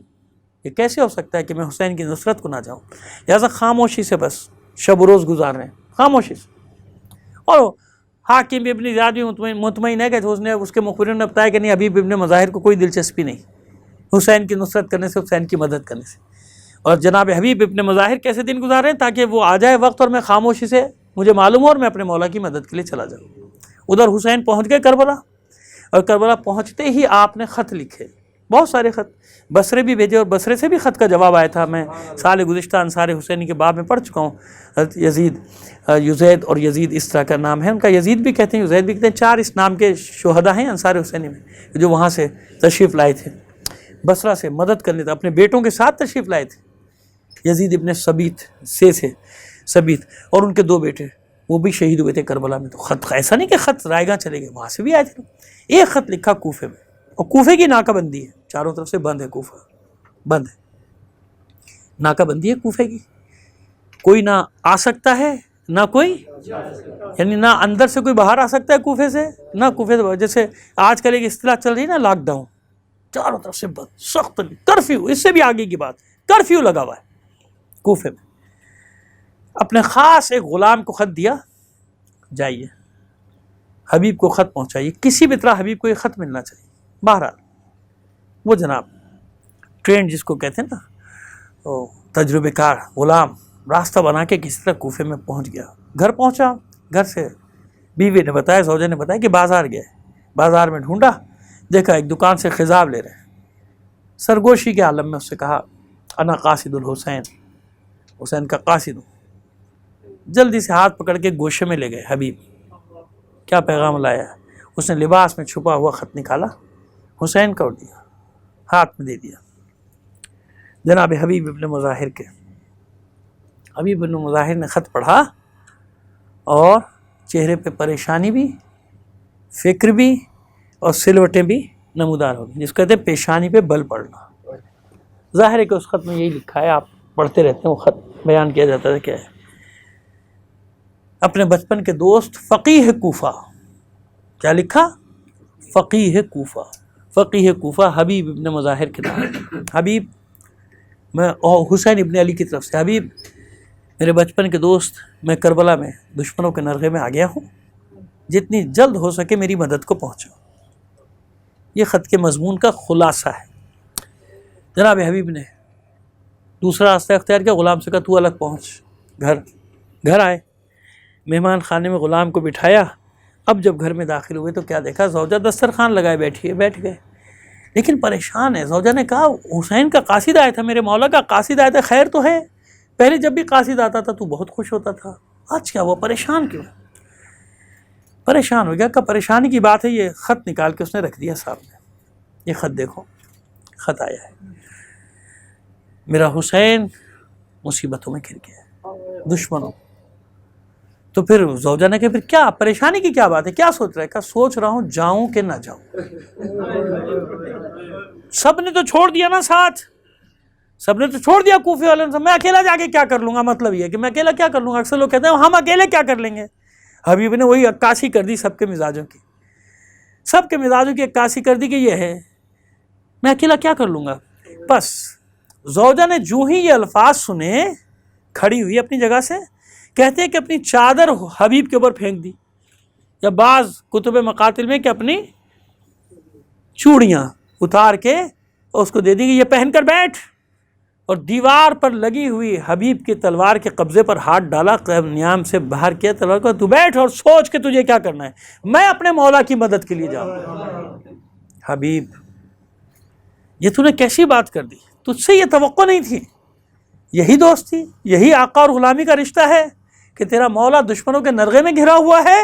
یہ کیسے ہو سکتا ہے کہ میں حسین کی نصرت کو نہ جاؤں؟ لہٰذا خاموشی سے بس شب و روز گزار رہے ہیں، خاموشی سے. اور حاکم بھی ابن زیاد بھی مطمئن ہے کہ اس کے مخبرین نے بتایا کہ نہیں، حبیب ابن مظاہر کو کوئی دلچسپی نہیں حسین کی نصرت کرنے سے، حسین کی مدد کرنے سے. اور جناب حبیب ابن مظاہر کیسے دن گزار رہے ہیں تاکہ وہ آ جائے وقت اور میں خاموشی سے مجھے معلوم ہو اور میں اپنے مولا کی مدد کے لیے چلا جاؤں. ادھر حسین پہنچ گئے کربلا، اور کربلا پہنچتے ہی آپ نے خط لکھے، بہت سارے خط بصرے بھی بھیجے، اور بصرے سے بھی خط کا جواب آیا تھا. میں سال گزشتہ انصار حسینی کے باب میں پڑھ چکا ہوں. یزید اور یزید اس طرح کا نام ہے ان کا، یزید بھی کہتے ہیں، یزید بھی کہتے ہیں. 4 اس نام کے شہداء ہیں انصار حسینی میں جو وہاں سے تشریف لائے تھے، بصرہ سے مدد کرنے تھے، اپنے بیٹوں کے ساتھ تشریف لائے تھے. یزید ابن ثبیت ثبیت اور ان کے 2 بیٹے وہ بھی شہید ہوئے تھے کربلا میں. تو خط ایسا نہیں کہ خط رائے گاہ چلے گئے، وہاں سے بھی آئے تھے. ایک خط لکھا کوفے میں، اور کوفے کی ناکہ بندی ہے، چاروں طرف سے بند ہے، کوفہ بند ہے، ناکہ بندی ہے کوفے کی. کوئی نہ آ سکتا ہے، نہ کوئی، یعنی نہ اندر سے کوئی باہر آ سکتا ہے کوفے سے، نہ کوفے سے. جیسے آج کل ایک اصطلاح چل رہی ہے نا لاک ڈاؤن، چاروں طرف سے بند، سخت کرفیو، اس سے بھی آگے کی بات، کرفیو لگا ہوا ہے کوفے میں. اپنے خاص ایک غلام کو خط دیا، جائیے حبیب کو خط پہنچائیے، کسی بھی طرح حبیب کو یہ خط ملنا چاہیے. بہرحال وہ جناب ٹرینڈ جس کو کہتے ہیں نا، وہ تجربے کار غلام راستہ بنا کے کسی طرح کوفے میں پہنچ گیا. گھر پہنچا، گھر سے بیوی نے بتایا، زوجہ نے بتایا کہ بازار گیا ہے. بازار میں ڈھونڈا، دیکھا ایک دکان سے خضاب لے رہے ہیں. سرگوشی کے عالم میں اس سے کہا انا قاصد الحسین، حسین کا قاصد ہوں. جلدی سے ہاتھ پکڑ کے گوشے میں لے گئے. حبیب کیا پیغام لایا ہے؟ اس نے لباس میں چھپا ہوا خط نکالا، حسین کو دیا، ہاتھ میں دے دیا. جناب حبیب ابن مظاہر کے. حبیب ابن مظاہر نے خط پڑھا اور چہرے پہ پریشانی بھی، فکر بھی اور سلوٹیں بھی نمودار ہو گئی، جس کو کہتے ہیں پیشانی پہ بل پڑنا. ظاہر ہے کہ اس خط میں یہی لکھا ہے، آپ پڑھتے رہتے ہیں، وہ خط بیان کیا جاتا ہے کیا ہے. اپنے بچپن کے دوست فقیہ کوفہ، کیا لکھا؟ فقیہ کوفہ. فقیہ کوفہ حبیب ابن مظاہر کے نام. حبیب میں اور حسین ابن علی کی طرف سے، حبیب میرے بچپن کے دوست، میں کربلا میں دشمنوں کے نرغے میں آ گیا ہوں، جتنی جلد ہو سکے میری مدد کو پہنچو. یہ خط کے مضمون کا خلاصہ ہے. جناب حبیب نے دوسرا راستہ اختیار کیا، غلام سے کہا تو الگ پہنچ. گھر آئے، مہمان خانے میں غلام کو بٹھایا. اب جب گھر میں داخل ہوئے تو کیا دیکھا، زوجہ دسترخوان لگائے بیٹھی ہے. بیٹھ گئے، لیکن پریشان ہے. زوجہ نے کہا حسین کا قاصد آیا تھا، میرے مولا کا قاصد آیا تھا، خیر تو ہے؟ پہلے جب بھی قاصد آتا تھا تو بہت خوش ہوتا تھا، آج کیا وہ پریشان کیوں؟ پریشان ہو گیا. کہ پریشانی کی بات ہے، یہ خط نکال کے اس نے رکھ دیا سامنے. یہ خط دیکھو، خط آیا ہے، میرا حسین مصیبتوں میں گر گیا ہے، دشمنوں. تو پھر زوجہ نے کہا پھر کیا پریشانی کی کیا بات ہے، کیا سوچ رہا ہے؟ کہا سوچ رہا ہوں جاؤں کہ نہ جاؤں. سب نے تو چھوڑ دیا نا ساتھ، سب نے تو چھوڑ دیا کوفے والوں سے، میں اکیلا جا کے کیا کر لوں گا؟ مطلب یہ ہے کہ میں اکیلا کیا کر لوں گا. اکثر لوگ کہتے ہیں ہم اکیلے کیا کر لیں گے. حبیب نے وہی عکاسی کر دی سب کے مزاجوں کی، سب کے مزاجوں کی عکاسی کر دی کہ یہ ہے، میں اکیلا کیا کر لوں گا. بس زوجہ نے جو ہی یہ الفاظ سنے، کھڑی ہوئی اپنی جگہ سے، کہتے ہیں کہ اپنی چادر حبیب کے اوپر پھینک دی، یا بعض کتب مقاتل میں کہ اپنی چوڑیاں اتار کے اس کو دے دی کہ یہ پہن کر بیٹھ. اور دیوار پر لگی ہوئی حبیب کی تلوار کے قبضے پر ہاتھ ڈالا، نیام سے باہر کیا تلوار کو، تو بیٹھ اور سوچ کہ تجھے کیا کرنا ہے، میں اپنے مولا کی مدد کے لیے جاؤں. حبیب یہ تو نے کیسی بات کر دی، تجھ سے یہ توقع نہیں تھی. یہی دوست تھی، یہی آقا اور غلامی کا رشتہ ہے کہ تیرا مولا دشمنوں کے نرغے میں گھرا ہوا ہے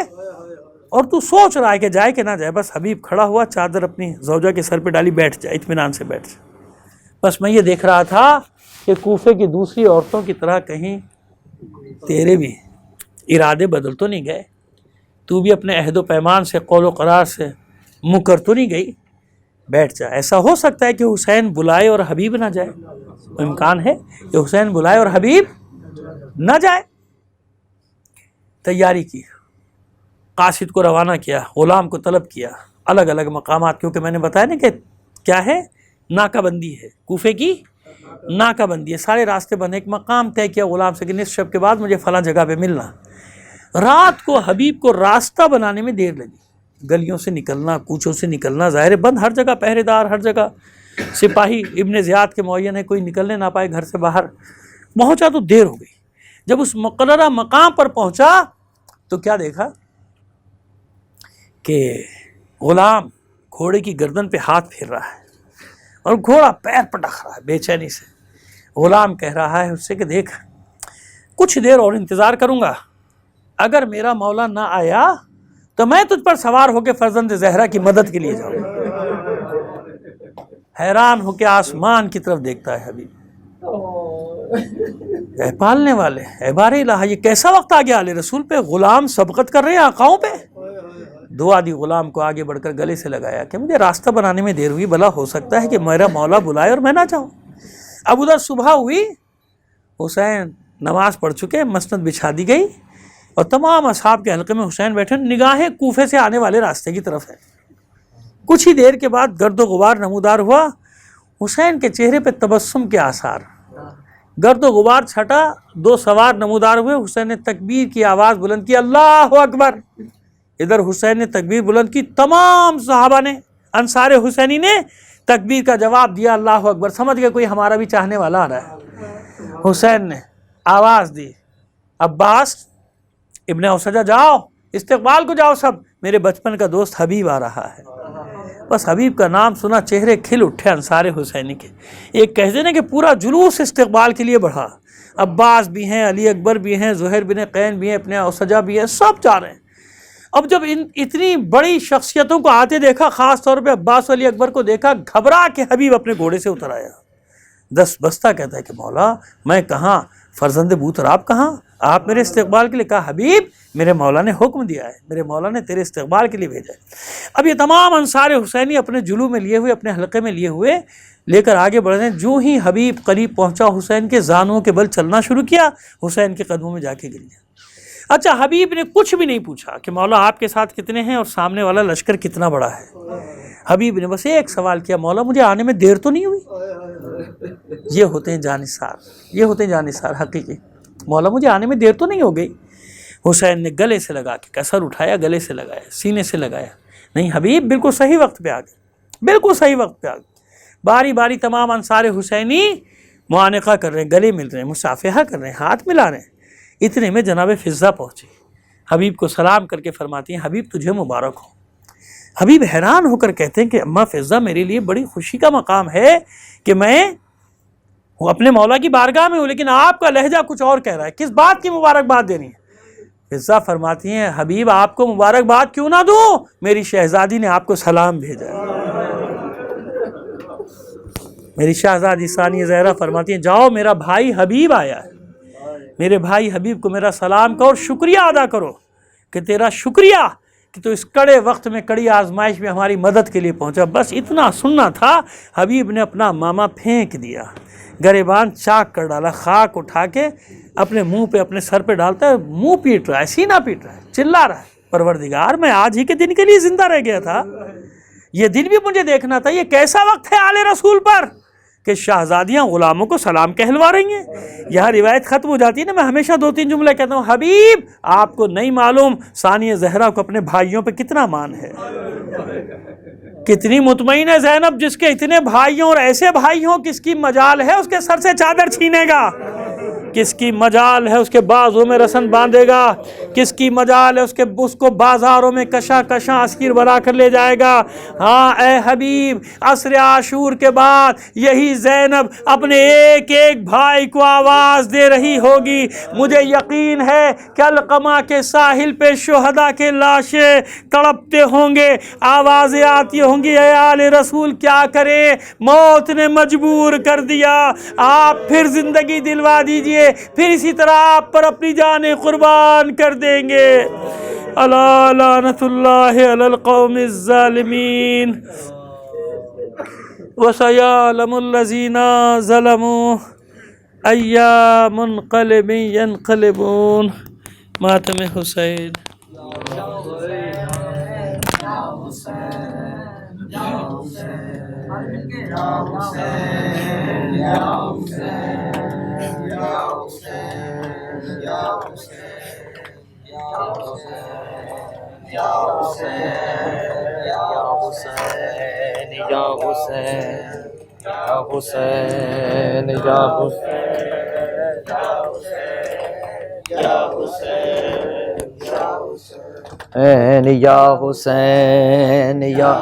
اور تو سوچ رہا ہے کہ جائے کہ نہ جائے. بس حبیب کھڑا ہوا، چادر اپنی زوجہ کے سر پہ ڈالی، بیٹھ جائے، اطمینان سے بیٹھ جائے. بس میں یہ دیکھ رہا تھا کہ کوفے کی دوسری عورتوں کی طرح کہیں تیرے بھی ارادے بدل تو نہیں گئے، تو بھی اپنے عہد و پیمان سے، قول و قرار سے مکر تو نہیں گئی. بیٹھ جا. ایسا ہو سکتا ہے کہ حسین بلائے اور حبیب نہ جائے، امکان ہے کہ حسین بلائے اور حبیب نہ جائے. تیاری کی، قاصد کو روانہ کیا، غلام کو طلب کیا، الگ الگ مقامات، کیونکہ میں نے بتایا نا کہ کیا ہے، ناکہ بندی ہے، کوفے کی ناکہ بندی ہے، سارے راستے بند. ایک مقام طے کیا غلام سے کہ نصف شب کے بعد مجھے فلاں جگہ پہ ملنا. رات کو حبیب کو راستہ بنانے میں دیر لگی، گلیوں سے نکلنا، کوچوں سے نکلنا، ظاہر بند، ہر جگہ پہرے دار، ہر جگہ سپاہی. ابن زیاد کے معین ہے، کوئی نکلنے نہ پائے گھر سے باہر. پہنچا تو دیر ہو گئی. جب اس مقررہ مقام پر پہنچا تو کیا دیکھا کہ غلام گھوڑے کی گردن پہ ہاتھ پھیر رہا ہے اور گھوڑا پیر پٹک رہا ہے بے چینی سے. غلام کہہ رہا ہے اس سے کہ دیکھ، کچھ دیر اور انتظار کروں گا، اگر میرا مولا نہ آیا تو میں تجھ پر سوار ہو کے فرزند زہرا کی مدد کے لیے جاؤں. حیران ہو کے آسمان کی طرف دیکھتا ہے حبیب. اے پالنے والے، اے بار الہ، یہ کیسا وقت آ گیا علیہ رسول پہ، غلام سبقت کر رہے ہیں آقاؤں پہ. دعا دی غلام کو، آگے بڑھ کر گلے سے لگایا کہ مجھے راستہ بنانے میں دیر ہوئی، بھلا ہو سکتا ہے کہ میرا مولا بلائے اور میں نہ جاؤں. اب ادھر صبح ہوئی، حسین نماز پڑھ چکے، مسند بچھا دی گئی اور تمام اصحاب کے حلقے میں حسین بیٹھے، نگاہیں کوفے سے آنے والے راستے کی طرف ہے. کچھ ہی دیر کے بعد گرد و غبار نمودار ہوا، حسین کے چہرے پہ تبسم کے آثار، گرد و غبار چھٹا، دو سوار نمودار ہوئے، حسین نے تکبیر کی آواز بلند کی، اللہ اکبر۔ ادھر حسین نے تکبیر بلند کی، تمام صحابہ نے، انصار حسینی نے تکبیر کا جواب دیا، اللہ اکبر۔ سمجھ گئے کوئی ہمارا بھی چاہنے والا آ رہا ہے۔ حسین نے آواز دی، عباس ابن اوسجہ جاؤ، استقبال کو جاؤ سب، میرے بچپن کا دوست حبیب آ رہا ہے۔ بس حبیب کا نام سنا چہرے کھل اٹھے انصار حسینی کے، ایک کہتے ہیں کہ پورا جلوس استقبال کے لیے بڑھا، عباس بھی ہیں، علی اکبر بھی ہیں، زہیر بن قین بھی ہیں، ابن اوسجہ بھی ہیں، سب جا رہے ہیں۔ اب جب اتنی بڑی شخصیتوں کو آتے دیکھا، خاص طور پہ عباس و علی اکبر کو دیکھا، گھبرا کے حبیب اپنے گھوڑے سے اتر آیا، دست بستہ کہتا ہے کہ مولا میں کہاں، فرزند بوتراب کہاں، آپ میرے استقبال کے لیے؟ کہا حبیب میرے مولا نے حکم دیا ہے، میرے مولا نے تیرے استقبال کے لیے بھیجا ہے۔ اب یہ تمام انصار حسینی اپنے جلو میں لیے ہوئے، اپنے حلقے میں لیے ہوئے لے کر آگے بڑھ رہے ہیں۔ جو ہی حبیب قریب پہنچا، حسین کے زانوں کے بل چلنا شروع کیا، حسین کے قدموں میں جا کے گر گیا۔ اچھا حبیب نے کچھ بھی نہیں پوچھا کہ مولا آپ کے ساتھ کتنے ہیں اور سامنے والا لشکر کتنا بڑا ہے، حبیب نے بس ایک سوال کیا، مولا مجھے آنے میں دیر تو نہیں ہوئی؟ یہ ہوتے ہیں جانثار، یہ ہوتے ہیں جانثار حقیقی، مولا مجھے آنے میں دیر تو نہیں ہو گئی؟ حسین نے گلے سے لگا کے کسر اٹھایا، گلے سے لگایا، سینے سے لگایا، نہیں حبیب بالکل صحیح وقت پہ آ گئے، بالکل صحیح وقت پہ آ گئے۔ باری باری تمام انصار حسینی معانقہ کر رہے ہیں، گلے مل رہے ہیں، مصافحہ کر رہے ہیں، ہاتھ ملا رہے ہیں۔ اتنے میں جناب فضہ پہنچی، حبیب کو سلام کر کے فرماتی ہیں حبیب تجھے مبارک ہو۔ حبیب حیران ہو کر کہتے ہیں کہ اماں فضہ میرے لیے بڑی خوشی کا مقام ہے کہ میں اپنے مولا کی بارگاہ میں ہوں، لیکن آپ کا لہجہ کچھ اور کہہ رہا ہے، کس بات کی مبارکباد دینی ہے؟ فضہ فرماتی ہیں حبیب آپ کو مبارکباد کیوں نہ دوں، میری شہزادی نے آپ کو سلام بھیجا ہے۔ میری شہزادی ثانیہ زہرا فرماتی ہیں جاؤ میرا بھائی حبیب آیا ہے، میرے بھائی حبیب کو میرا سلام کہو اور شکریہ ادا کرو کہ تیرا شکریہ کہ تو اس کڑے وقت میں، کڑی آزمائش میں ہماری مدد کے لیے پہنچا۔ بس اتنا سننا تھا، حبیب نے اپنا ماما پھینک دیا، گریبان چاک کر ڈالا، خاک اٹھا کے اپنے منہ پہ، اپنے سر پہ ڈالتا ہے، منہ پیٹ رہا ہے، سینہ پیٹ رہا ہے، چلا رہا ہے پروردگار میں آج ہی کے دن کے لیے زندہ رہ گیا تھا، یہ دن بھی مجھے دیکھنا تھا، یہ کیسا وقت ہے آل رسول پر کہ شہزادیاں غلاموں کو سلام کہلوا رہی ہیں۔ یہاں روایت ختم ہو جاتی ہے نا، میں ہمیشہ 2-3 جملے کہتا ہوں، حبیب آپ کو نہیں معلوم ثانیہ زہرا کو اپنے بھائیوں پہ کتنا مان ہے، کتنی مطمئن ہے زینب، جس کے اتنے بھائیوں اور ایسے بھائی ہوں، کس کی مجال ہے اس کے سر سے چادر چھینے گا، کس کی مجال ہے اس کے بازوں میں رسن باندھے گا، کس کی مجال ہے اس کو بازاروں میں کشاں کشاں اسیر بنا کر لے جائے گا۔ ہاں اے حبیب، عصر عاشور کے بعد یہی زینب اپنے ایک ایک بھائی کو آواز دے رہی ہوگی۔ مجھے یقین ہے کہ القمہ کے ساحل پہ شہداء کے لاشیں تڑپتے ہوں گے، آوازیں آتی ہوں گی، اے آل رسول کیا کرے، موت نے مجبور کر دیا، آپ پھر زندگی دلوا دیجئے، پھر اسی طرح آپ پر اپنی جانیں قربان کر دیں گے۔ الا لعنت اللہ علی القوم الظالمین وسيعلم الذين ظلموا أي منقلب ينقلبون۔ ماتم حسین۔ یا حسین یا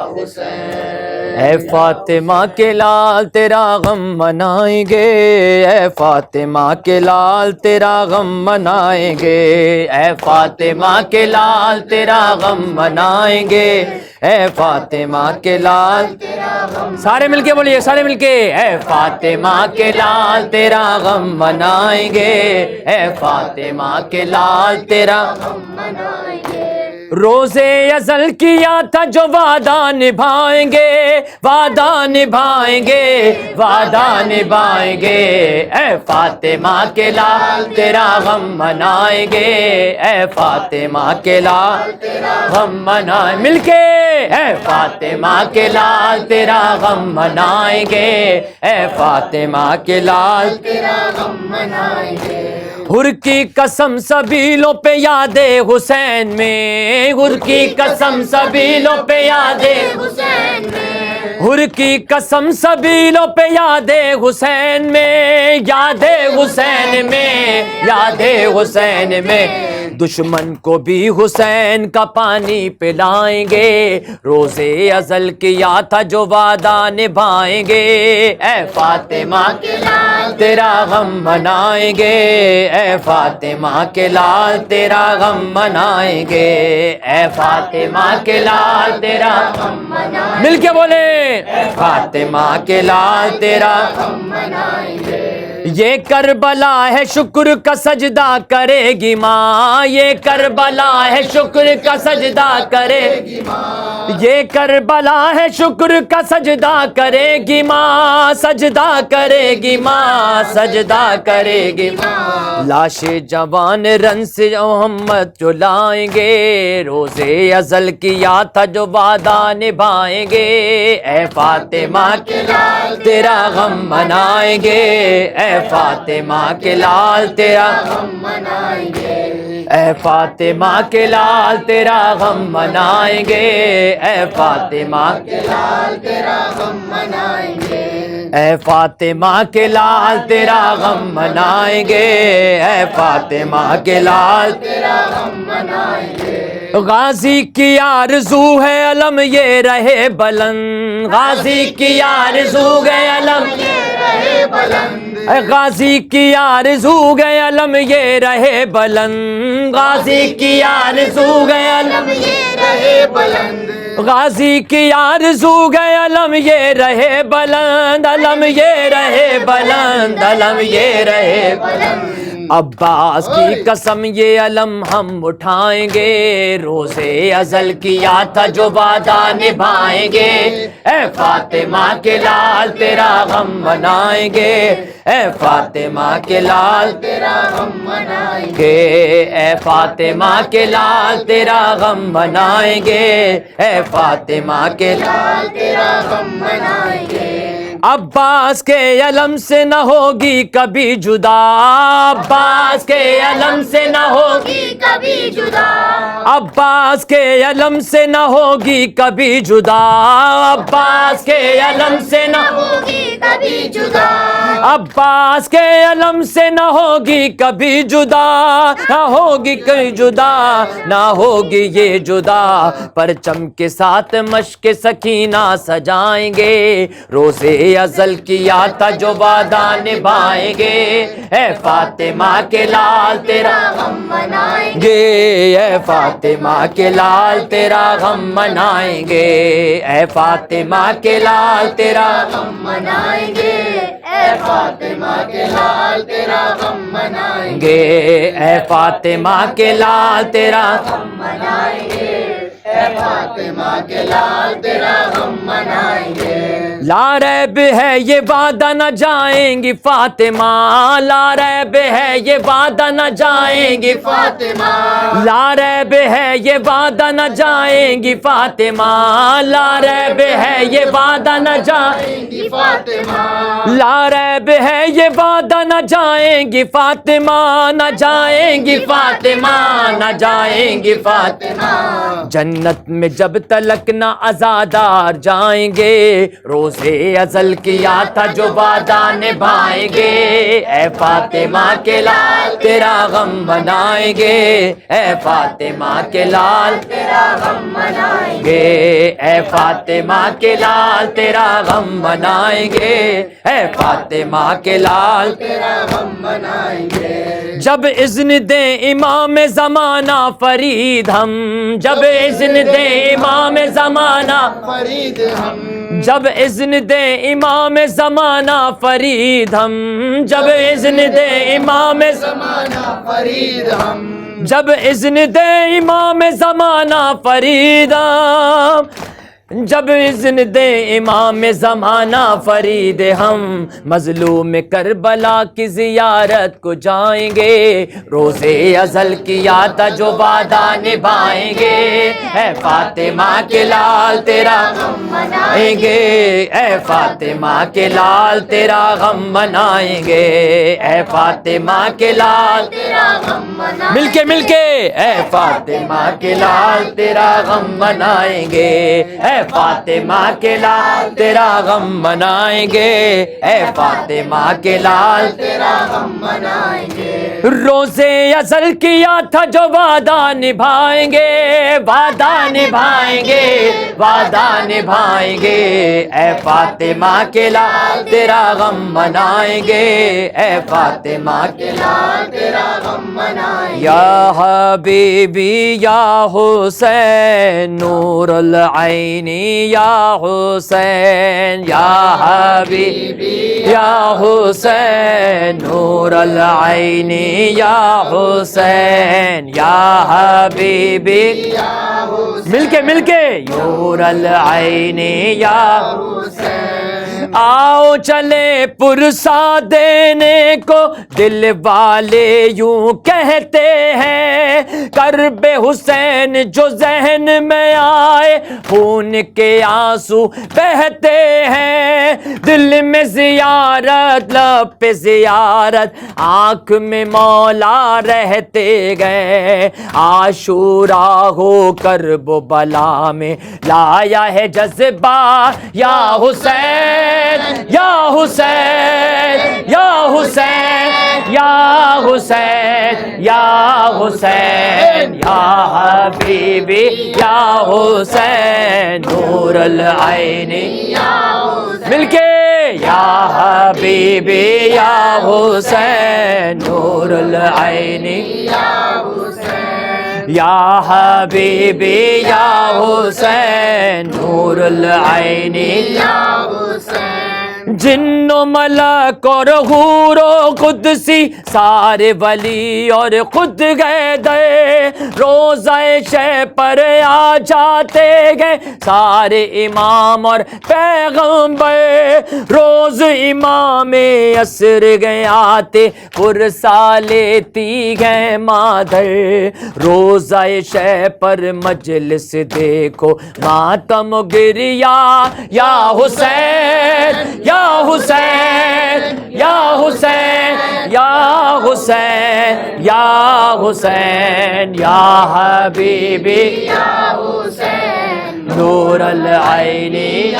اے فاطمہ کے لال تیرا غم منائیں گے، اے فاطمہ کے لال تیرا غم منائیں گے، اے فاطمہ کے لال تیرا غم منائیں گے، اے فاطمہ کے لال تیرا غم، سارے مل کے بولیے، سارے مل کے، اے فاطمہ کے لال تیرا غم منائیں گے، اے فاطمہ کے لال تیرا غم منائیں گے۔ روزے ازل کیا تھا جو وعدہ نبھائیں گے، وعدہ نبھائیں گے، وعدہ نبھائیں گے، اے فاطمہ کے لال تیرا غم منائیں گے، اے فاطمہ کے لال تیرا غم منائیں، مل کے اے فاطمہ کے لال تیرا غم منائیں گے، اے فاطمہ کے لال تیرا غم منائیں گے۔ حر کی قسم سبیلوں پہ یاد حسین میں، حر کی قسم سبیلوں پہ یاد حسین میں، حر کی قسم سبیلوں پہ یاد حسین میں، یاد حسین میں، یاد حسین میں، دشمن کو بھی حسین کا پانی پلائیں گے، روزے ازل کیا تھا جو وعدہ نبھائیں گے، اے فاطمہ کے لال تیرا غم منائیں گے، اے فاطمہ کے لال تیرا غم منائیں گے، اے فاطمہ کے لال تیرا غم منائیں گے، مل کے بولے اے فاطمہ کے لال تیرا غم منائیں گے۔ یہ کربلا ہے شکر کا سجدہ کرے گی ماں، یہ کربلا ہے شکر کا سجدہ کرے گی ماں، یہ کربلا ہے شکر کا سجدہ کرے گی ماں، سجدہ کرے گی ماں، سجدہ کرے گی ماں، لاش جوان رن سے محمد جو لائیں گے، روزے ازل کیا تھا جو وعدہ نبھائیں گے، اے فاطمہ کے لال تیرا غم منائیں گے، اے فاطمہ کے لال تیرا غم منائیں گے، اے فاطمہ کے لال تیرا غم منائیں گے، اے فاطمہ کے لال تیرا غم منائیں گے، اے فاطمہ کے لال تیرا غم منائیں گے، اے فاطمہ کے لال تیرا غم منائیں گے۔ غازی کی آرزو ہے علم یہ رہے بلند، غازی کی آرزو ہے علم یہ رہے بلند، غازی کی آرزو ہے علم یہ رہے بلند، غازی کی آرزو ہے علم یہ رہے بلند، غازی کی آرزو ہے علم یہ رہے بلند، علم یہ رہے بلند، علم یہ رہے بلند، عباس کی قسم یہ علم ہم اٹھائیں گے، روزے ازل کیا تھا جو وعدہ نبھائیں گے، اے فاطمہ کے لال تیرا غم منائیں گے، اے فاطمہ کے لال تیرا غم منائیں گے، اے فاطمہ کے لال تیرا غم منائیں گے، اے فاطمہ کے لال تیرا غم منائیں گے۔ عباس کے علم سے نہ ہوگی کبھی جدا، عباس کے علم سے نہ ہوگی کبھی جدا، عباس کے علم سے نہ ہوگی کبھی جدا، عباس کے علم سے نہ ہوگی کبھی جدا، عباس کے علم سے نہ ہوگی کبھی جدا، نہ ہوگی کبھی جدا، نہ ہوگی یہ جدا، پرچم کے ساتھ مشق سکینہ سجائیں گے، روزے ازل کیا تھا جو وعدہ نبھائیں گے، اے فاطمہ کے لال تیرا غم منائیں گے، اے فاطمہ کے لال تیرا غم منائیں گے، اے فاطمہ کے لال تیرا غم منائیں گے، اے فاطمہ کے لال تیرا غم منائیں گے، اے فاطمہ کے لال تیرا غم منائیں گے، اے فاطمہ کے لال تیرا غم منائیں گے۔ لا ریب ہے یہ وعدہ نہ جائیں گی فاطمہ، لا ریب ہے یہ وعدہ نہ جائیں گی فاطمہ، لا ریب ہے یہ وعدہ نہ جائیں گی فاطمہ، لا ریب ہے یہ وعدہ نہ جائیں گی فاطمہ، لا ریب ہے یہ وعدہ نہ جائیں گی فاطمہ، نہ جائیں گی فاطمہ، نہ جائیں گی فاطمہ، جنت میں جب تلک نہ عزادار جائیں گے، روزے ازل کیا تھا جو وعدہ نبھائیں گے، اے فاطمہ کے لال تیرا غم منائیں گے، اے فاطمہ کے لال تیرا غم منائیں گے، اے فاطمہ کے لال تیرا غم منائیں گے، اے فاطمہ کے لال تیرا غم منائیں گے۔ جب اذن دیں امام زمانہ فرید ہم، جب اذن دیں امام زمانہ فرید ہم، جب اذن دے امام زمانہ فرید ہم، جب اذن دے امام زمانہ فرید ہم، جب اذن دے امام زمانہ فرید ہم، جب اذن دے امام زمانہ فرید ہم، مظلوم کربلا کی زیارت کو جائیں گے، روزے ازل کیا تھا جو وعدہ نبھائیں گے، اے فاطمہ کے لال تیرا غم منائیں گے، اے فاطمہ کے لال تیرا غم منائیں گے، اے فاطمہ کے لال تیرا غم منائیں گے، مل کے اے فاطمہ کے لال تیرا غم منائیں گے، اے فاطمہ کے لال تیرا غم منائیں گے، اے فاطمہ کے لال تیرا غم منائیں گے، روزے ازل کیا تھا جو وعدہ نبھائیں گے، وعدہ نبھائیں گے، وعدہ نبھائیں گے، اے فاطمہ کے لال تیرا غم منائیں گے، اے فاطمہ کے لال تیرا غم منائیں گے، یا حبیبی یا حسین نور العینی یا حسین، یا حبیبی یا حسین نور العینی یا حسین، یا حبیبی مل کے نور العینی یا حسین، آؤ چلے پرسا دینے کو دل والے یوں کہتے ہیں، کرب حسین جو ذہن میں آئے خون کے آنسو بہتے ہیں، دل میں زیارت لب پہ زیارت آنکھ میں مولا رہتے گئے، عاشورا ہو کرب و بلا میں لایا ہے جذبہ، یا حسین یا حسین یا حسین یا حسین یا حسین، یا حبیبی یا حسین نور العینی یا حسین، مل کے یا حبیبی یا حسین نور العینی یا حسین، یا حبیبی یا حسین نور العینی یا حسین، جن و ملک اور حور و قدسی سارے ولی اور خود گئے دے، روزہ شہ پر آ جاتے گئے سارے امام اور پیغمبر، روز امام عصر گئے آتے پرسا لیتی گئے مادر، روزہ شہ پر مجلس دیکھو ماتم گریا، یا حسین یا حسین یا حسین یا حسین یا حسین، یا حبیبی یا حسین نور العینی،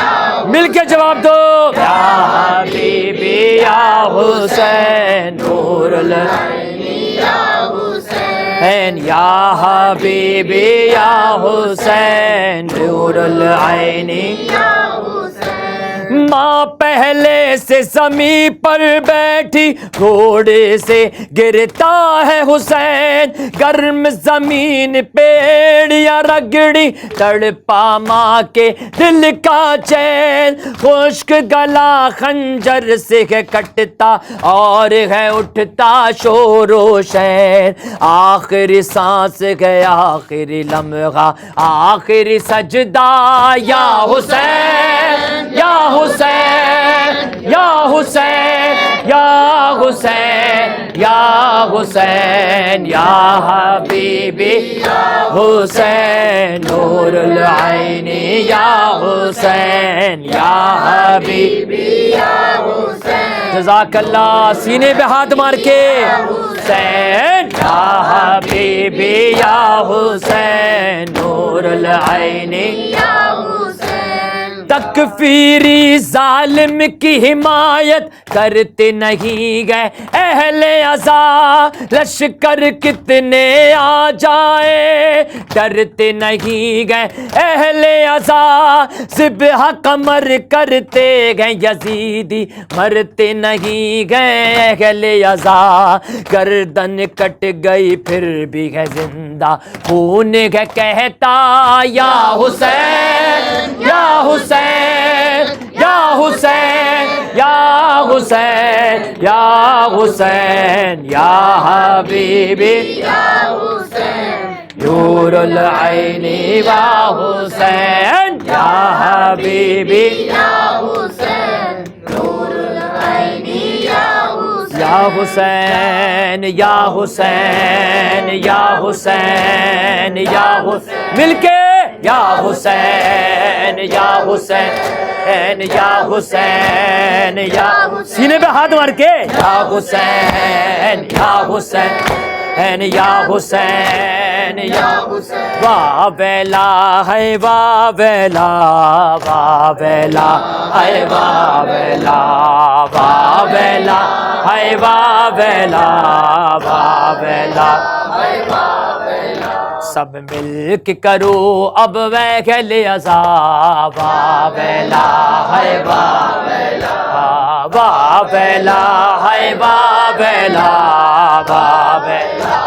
مل کے جواب دو، یا حبیبی یا حسین نور العینی یا حسین، یا حبیبی یا حسین نور العینی یا حسین، ماں پہلے سے زمین پر بیٹھی گھوڑے سے گرتا ہے حسین، گرم زمین پیڑیا رگڑی تڑپا ماں کے دل کا چین، خشک گلا خنجر سے ہے کٹتا اور ہے اٹھتا شور و شین، آخری سانس ہے آخری لمحہ آخری سجدہ، یا حسین یا حسین یا حسین یا حسین یا حسین، یا حبیبی یا حسین نور العینی یا حسین، یا حبیبی یا حسین، جزاک اللہ، سینے پہ ہاتھ مار کے، حسین یا حبیبی یا حسین نور العینی یا حسین، تکفیری ظالم کی حمایت کرتے نہیں گئے اہل عزا، لشکر کتنے آ جائے ڈرتے نہیں گئے اہل عزا، ذبح قمر کرتے گئے یزیدی مرتے نہیں گئے اہل عزا، گردن کٹ گئی پھر بھی ہے زندہ خون ہے کہتا، یا حسین یا حسین یا حسین یا حسین یا حسین یا حبیبی نور العین و حسین یا حبیبی یا حسین یا حسین یا حسین یا حسین مل کے یا حسین یا حسین یا حسین یا سینے پہ ہاتھ مار کے یا حسین یا حسین یا حسین یا واہ بیلا ہے واہ بیلا واہ بیلا ہے واہ بیلا واہ بیلا ہے واہ بیلا واہ بیلا سب مل کے کرو اب ویل عذاب واہ بیلا ہے واہ بیلا واہ بیلا ہے واہ بیلا واہ بیلا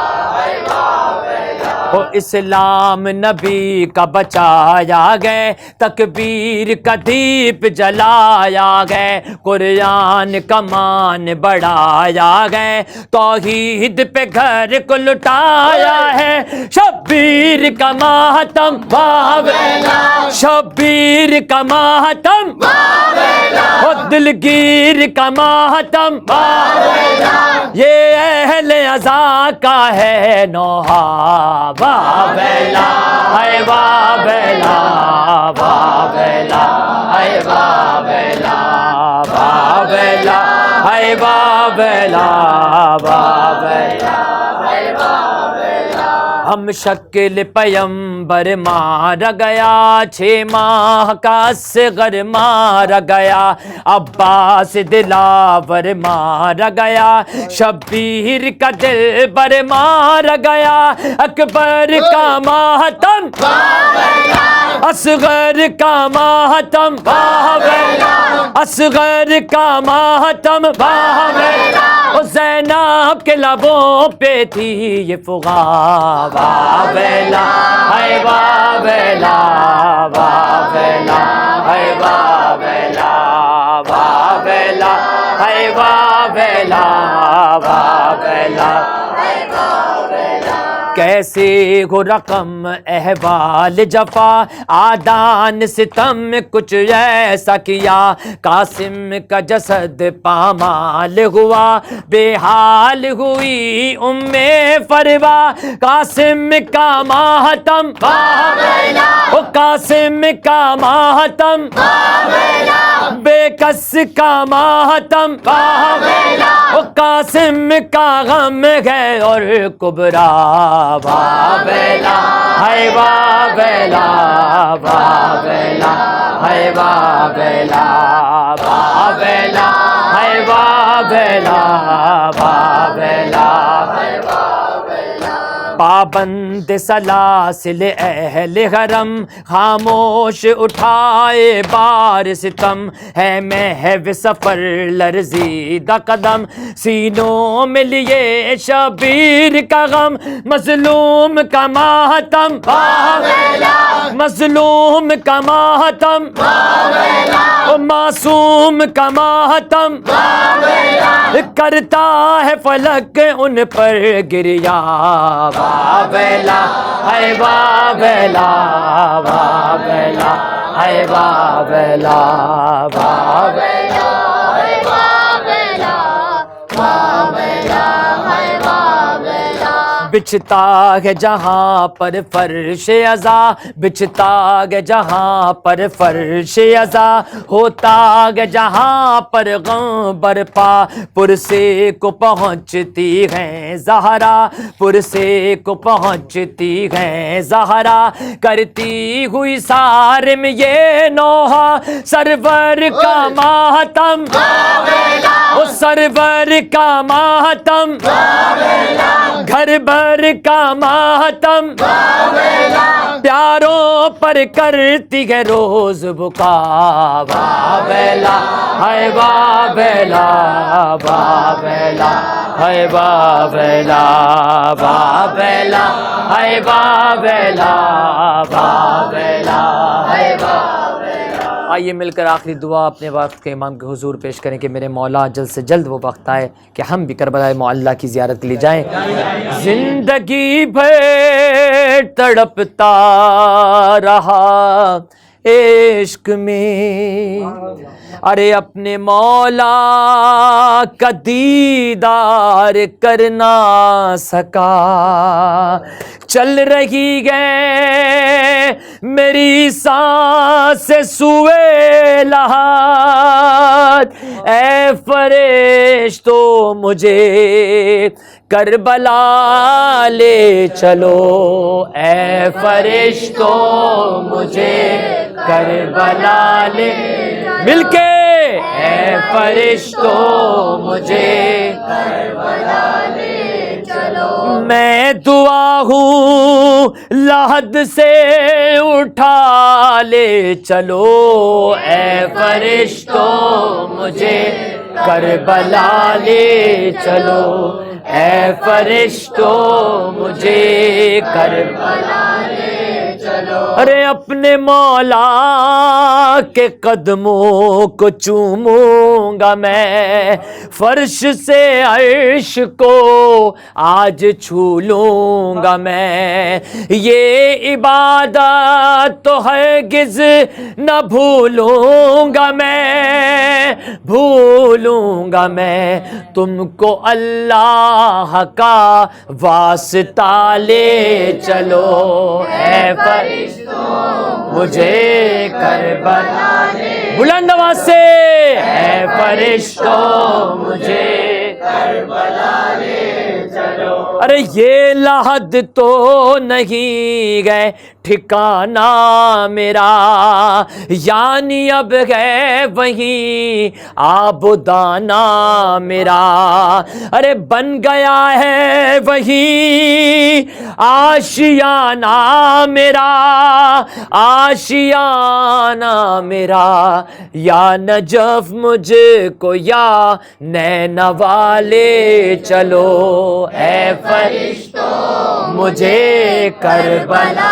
اسلام نبی کا بچایا گئے تکبیر کا دیپ جلایا گئے قرآن کا مان بڑھایا گئے توحید پہ گھر کو لٹایا ہے شبیر کا ماتم واہ بیلا شبیر کا ماتم واہ بیلا دلگیر کا ماتم واہ بیلا یہ اہل عزا کا ہے نوحہ واہ بیلا ہے واہ بیلا واہ بیلا ہے واہ بیلا واہ بیلا ہے واہ بیلا واہ بیلا ہم شکل پیمبر مارا گیا 6 ماہ کا اصغر مارا گیا عباس دلاور مارا گیا شبیر کا دل بر مارا گیا اکبر کا ماتم اصغر کا ماتم واہ بیلا اصغر کا ماتم واہ بیلا زینب کے لبوں پہ تھی یہ فغاں واہ بیلا ہے واہ بیلا واہ بیلا ہے واہ بیلا واہ بیلا ہے واہ بیلا واہ بیلا کیسے ہو رقم احوال جفا آدان ستم کچھ ایسا کیا قاسم کا جسد پامال ہوا بے حال ہوئی فروا قاسم کا ماتم قاسم کا ماتم بے کس کا ماتم قاسم کا غم ہے اور کبرا واہ بیلا ہے واہ بیلا واہ بیلا ہے واہ بیلا واہ بیلا ہے واہ بیلا واہ بیلا پابند سلاسل اہل حرم خاموش اٹھائے بار ستم ہے محو سفر لرزیدہ قدم سینوں میں لیے شبیر کا غم مظلوم کا ماتم مظلوم کا ماتم معصوم کا ماتم کرتا ہے فلک ان پر گریا واہ بیلا ہے واہ بیلا واہ بیلا ہے واہ بیلا واہ بیلا ہے واہ بیلا واہ بیلا ہے واہ بیلا بچھتا ہے جہاں پر فرش عزا بچھتا ہے جہاں پر فرش عزا ہوتا ہے جہاں پر غم برپا پرسے کو پہنچتی ہیں زہرا پرسے کو پہنچتی ہیں زہرا کرتی ہوئی سارم یہ نوحہ سرور کا ماتم او سرور کا ماتم گھر بھر کا ماتم پیاروں پر کرتی ہے روز بکا واہ بیلا ہے واہ بیلا واہ بیلا ہے بابلا بابلا ہے بابلا بابلا ہے بابلا۔ آئیے مل کر آخری دعا اپنے وقت کے امام کے حضور پیش کریں کہ میرے مولا جلد سے جلد وہ وقت آئے کہ ہم بھی کربلا معلیٰ کی زیارت کے لیے جائیں۔ زندگی بھر تڑپتا رہا عشق میں، ارے اپنے مولا کا دیدار کرنا سکا، چل رہی ہے میری سانس سوئے لحد، اے فرشتو مجھے کربلا لے چلو، اے فرشتو مجھے کربلا لے، مل کے اے فرشتو مجھے کربلا لے چلو، میں دعا ہوں لحد سے اٹھا لے چلو، اے فرشتو مجھے کربلا لے چلو، اے فرشتو مجھے کربلا لے چلو، ارے اپنے مولا کے قدموں کو چوموں گا میں، فرش سے عرش کو آج چھو لوں گا میں، یہ عبادت تو ہرگز نہ بھولوں گا میں، بھولوں گا میں تم کو اللہ کا واسطہ لے چلو، اے فرشتو مجھے کربلا لے، بلند آواز سے اے فرشتو مجھے کربلا لے چلو، ارے یہ لحد تو نہیں گئے ٹھکانہ میرا، یعنی اب ہے وہیں آبودانہ میرا، ارے بن گیا ہے وہیں آشیانہ میرا، آشیانہ میرا، یا نجف مجھ کو یا نینوا لے چلو، اے فرشتو مجھے کربلا،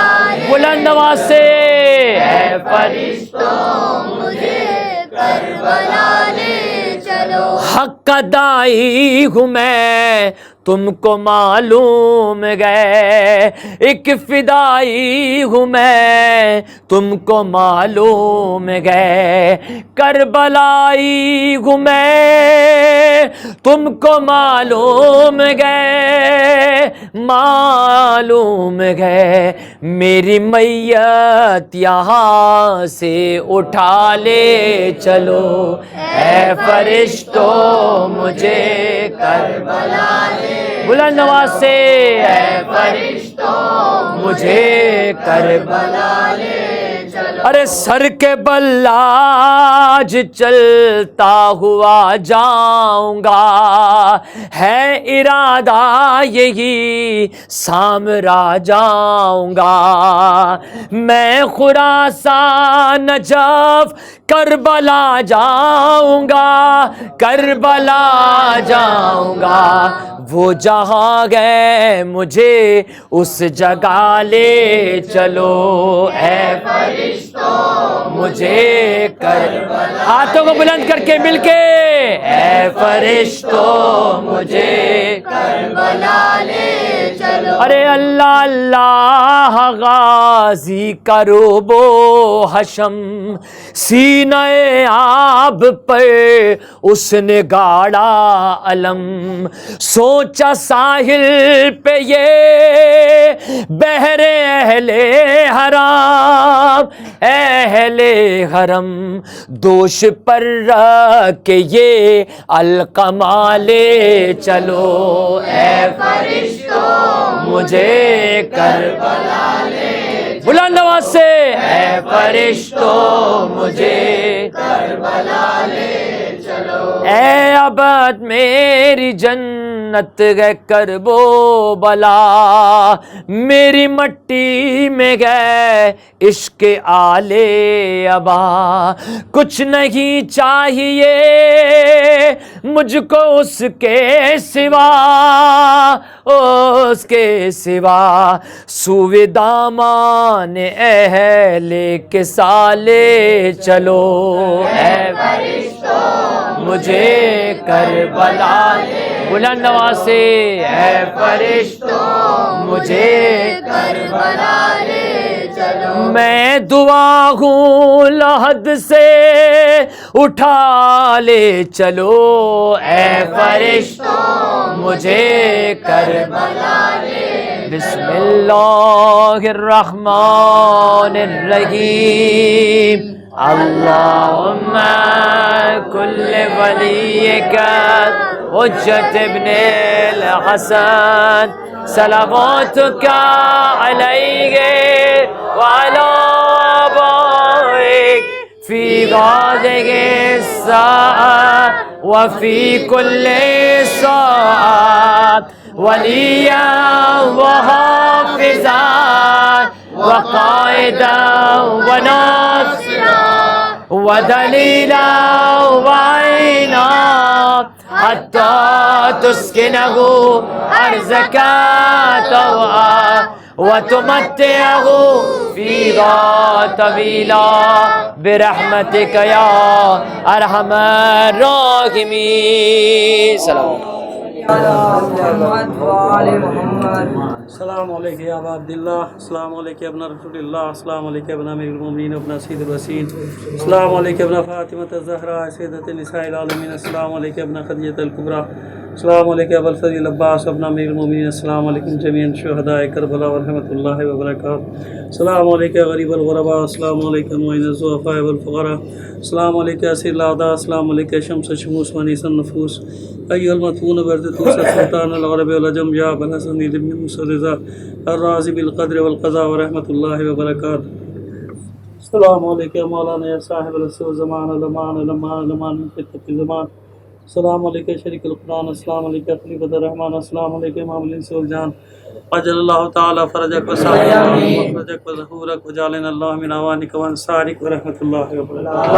بلند آواز سے اے فرشتو مجھے کربلا لے چلو، حق دائی ہوں میں تم کو معلوم گئے، ایک فدائی ہوں میں تم کو معلوم گئے، کربلائی ہوں میں تم کو معلوم گئے، معلوم گئے، میری میت یہاں سے اٹھا لے چلو، اے فرشتو مجھے کربلا لے، بلند آواز سے اے فرشتو مجھے کربلا لے چلو، ارے سر کے بل آج چلتا ہوا جاؤں گا، ہے ارادہ یہی سامرا جاؤں گا، میں خراسان نجف کربلا جاؤں گا، کربلا جاؤں گا، وہ جہاں گئے مجھے اس جگہ لے چلو، اے فرشتو مجھے کربلا، ہاتھوں کو بلند کر کے مل کے اے فرشتو مجھے کربلا لے چلو، ارے اللہ اللہ غازی کا روب و حشم، سینہ آب پر اس نے گاڑا علم، سوچا ساحل پہ یہ بحر اہل حرام، اہل حرم دوش پر رکھ کے یہ القمہ لے چلو، اے فرشتو مجھے کربلا لے، بلند آواز سے اے فرشتو مجھے کربلا لے چلو، اے ابد میری جنت جنت گئے کربو بلا، میری مٹی میں گئے عشق آل ابا، کچھ نہیں چاہیے مجھ کو اس کے سوا، اس کے سوا، سوئے دامان اہل کے سالے چلو، اے فرشتوں مجھے کربلا بلند آواز سے، اے فرشتوں مجھے کربلا لے چلو، میں دعا ہوں لحد سے اٹھا لے چلو، اے فرشتوں مجھے کربلا لے چلو، بسم اللہ الرحمن الرحیم، اللہم کل ولیک حجت ابن الحسن صلواتک علیہ وعلی آبائک فی هذه الساعة وفی کل ساعة ولیا وحافظا وقائدا وناصرا ودلیلا وعینا حتی تسکنہ ارضک طوعا وتمتعہ فیہا طویلا برحمتک یا ارحم الراحمین۔ سلام السلام علیکم یا ابا عبداللہ، السلام علیکم ابن رسول اللہ، السلام علیکم ابن امیر المومنین ابن سید الوسین، السلام علیکم ابن فاطمۃ الزہرا سیدۃ النساء العالمین، السلام علیکم ابن خدیجۃ الکبریٰ، السلام علیکم ابو الفضل عباس ابن امیر المومنین، السلام علیکم جمیع شہداء کربلا ورحمۃ اللہ وبرکاتہ، السلام علیکم غریب الغرباء، السلام علیکم معین الضعفاء والفقراء، السلام علیکم اسیر الاعداء، السلام علیکم شمس الشموس ونیس النفوس، ایها المدفون بردتوس سلطان العرب والعجم یا ابا الحسن ابن موسیٰ رضا الراضی بالقدر والقضاء ورحمۃ اللہ وبرکاتہ، السلام علیکم مولانا یا صاحب العصر زمان الامان الامان الامان فتح الزمان، السلام علیکم شریک القرآن، السلام علیکم خلیفۃ الرحمن، السلام علیکم امام الانس والجان، اجل اللہ تعالی فرجک و سعیک و مخرجک و ظہورک و جعلنا اللہ من عوانک و انصارک ورحمۃ اللہ وبرکاتہ۔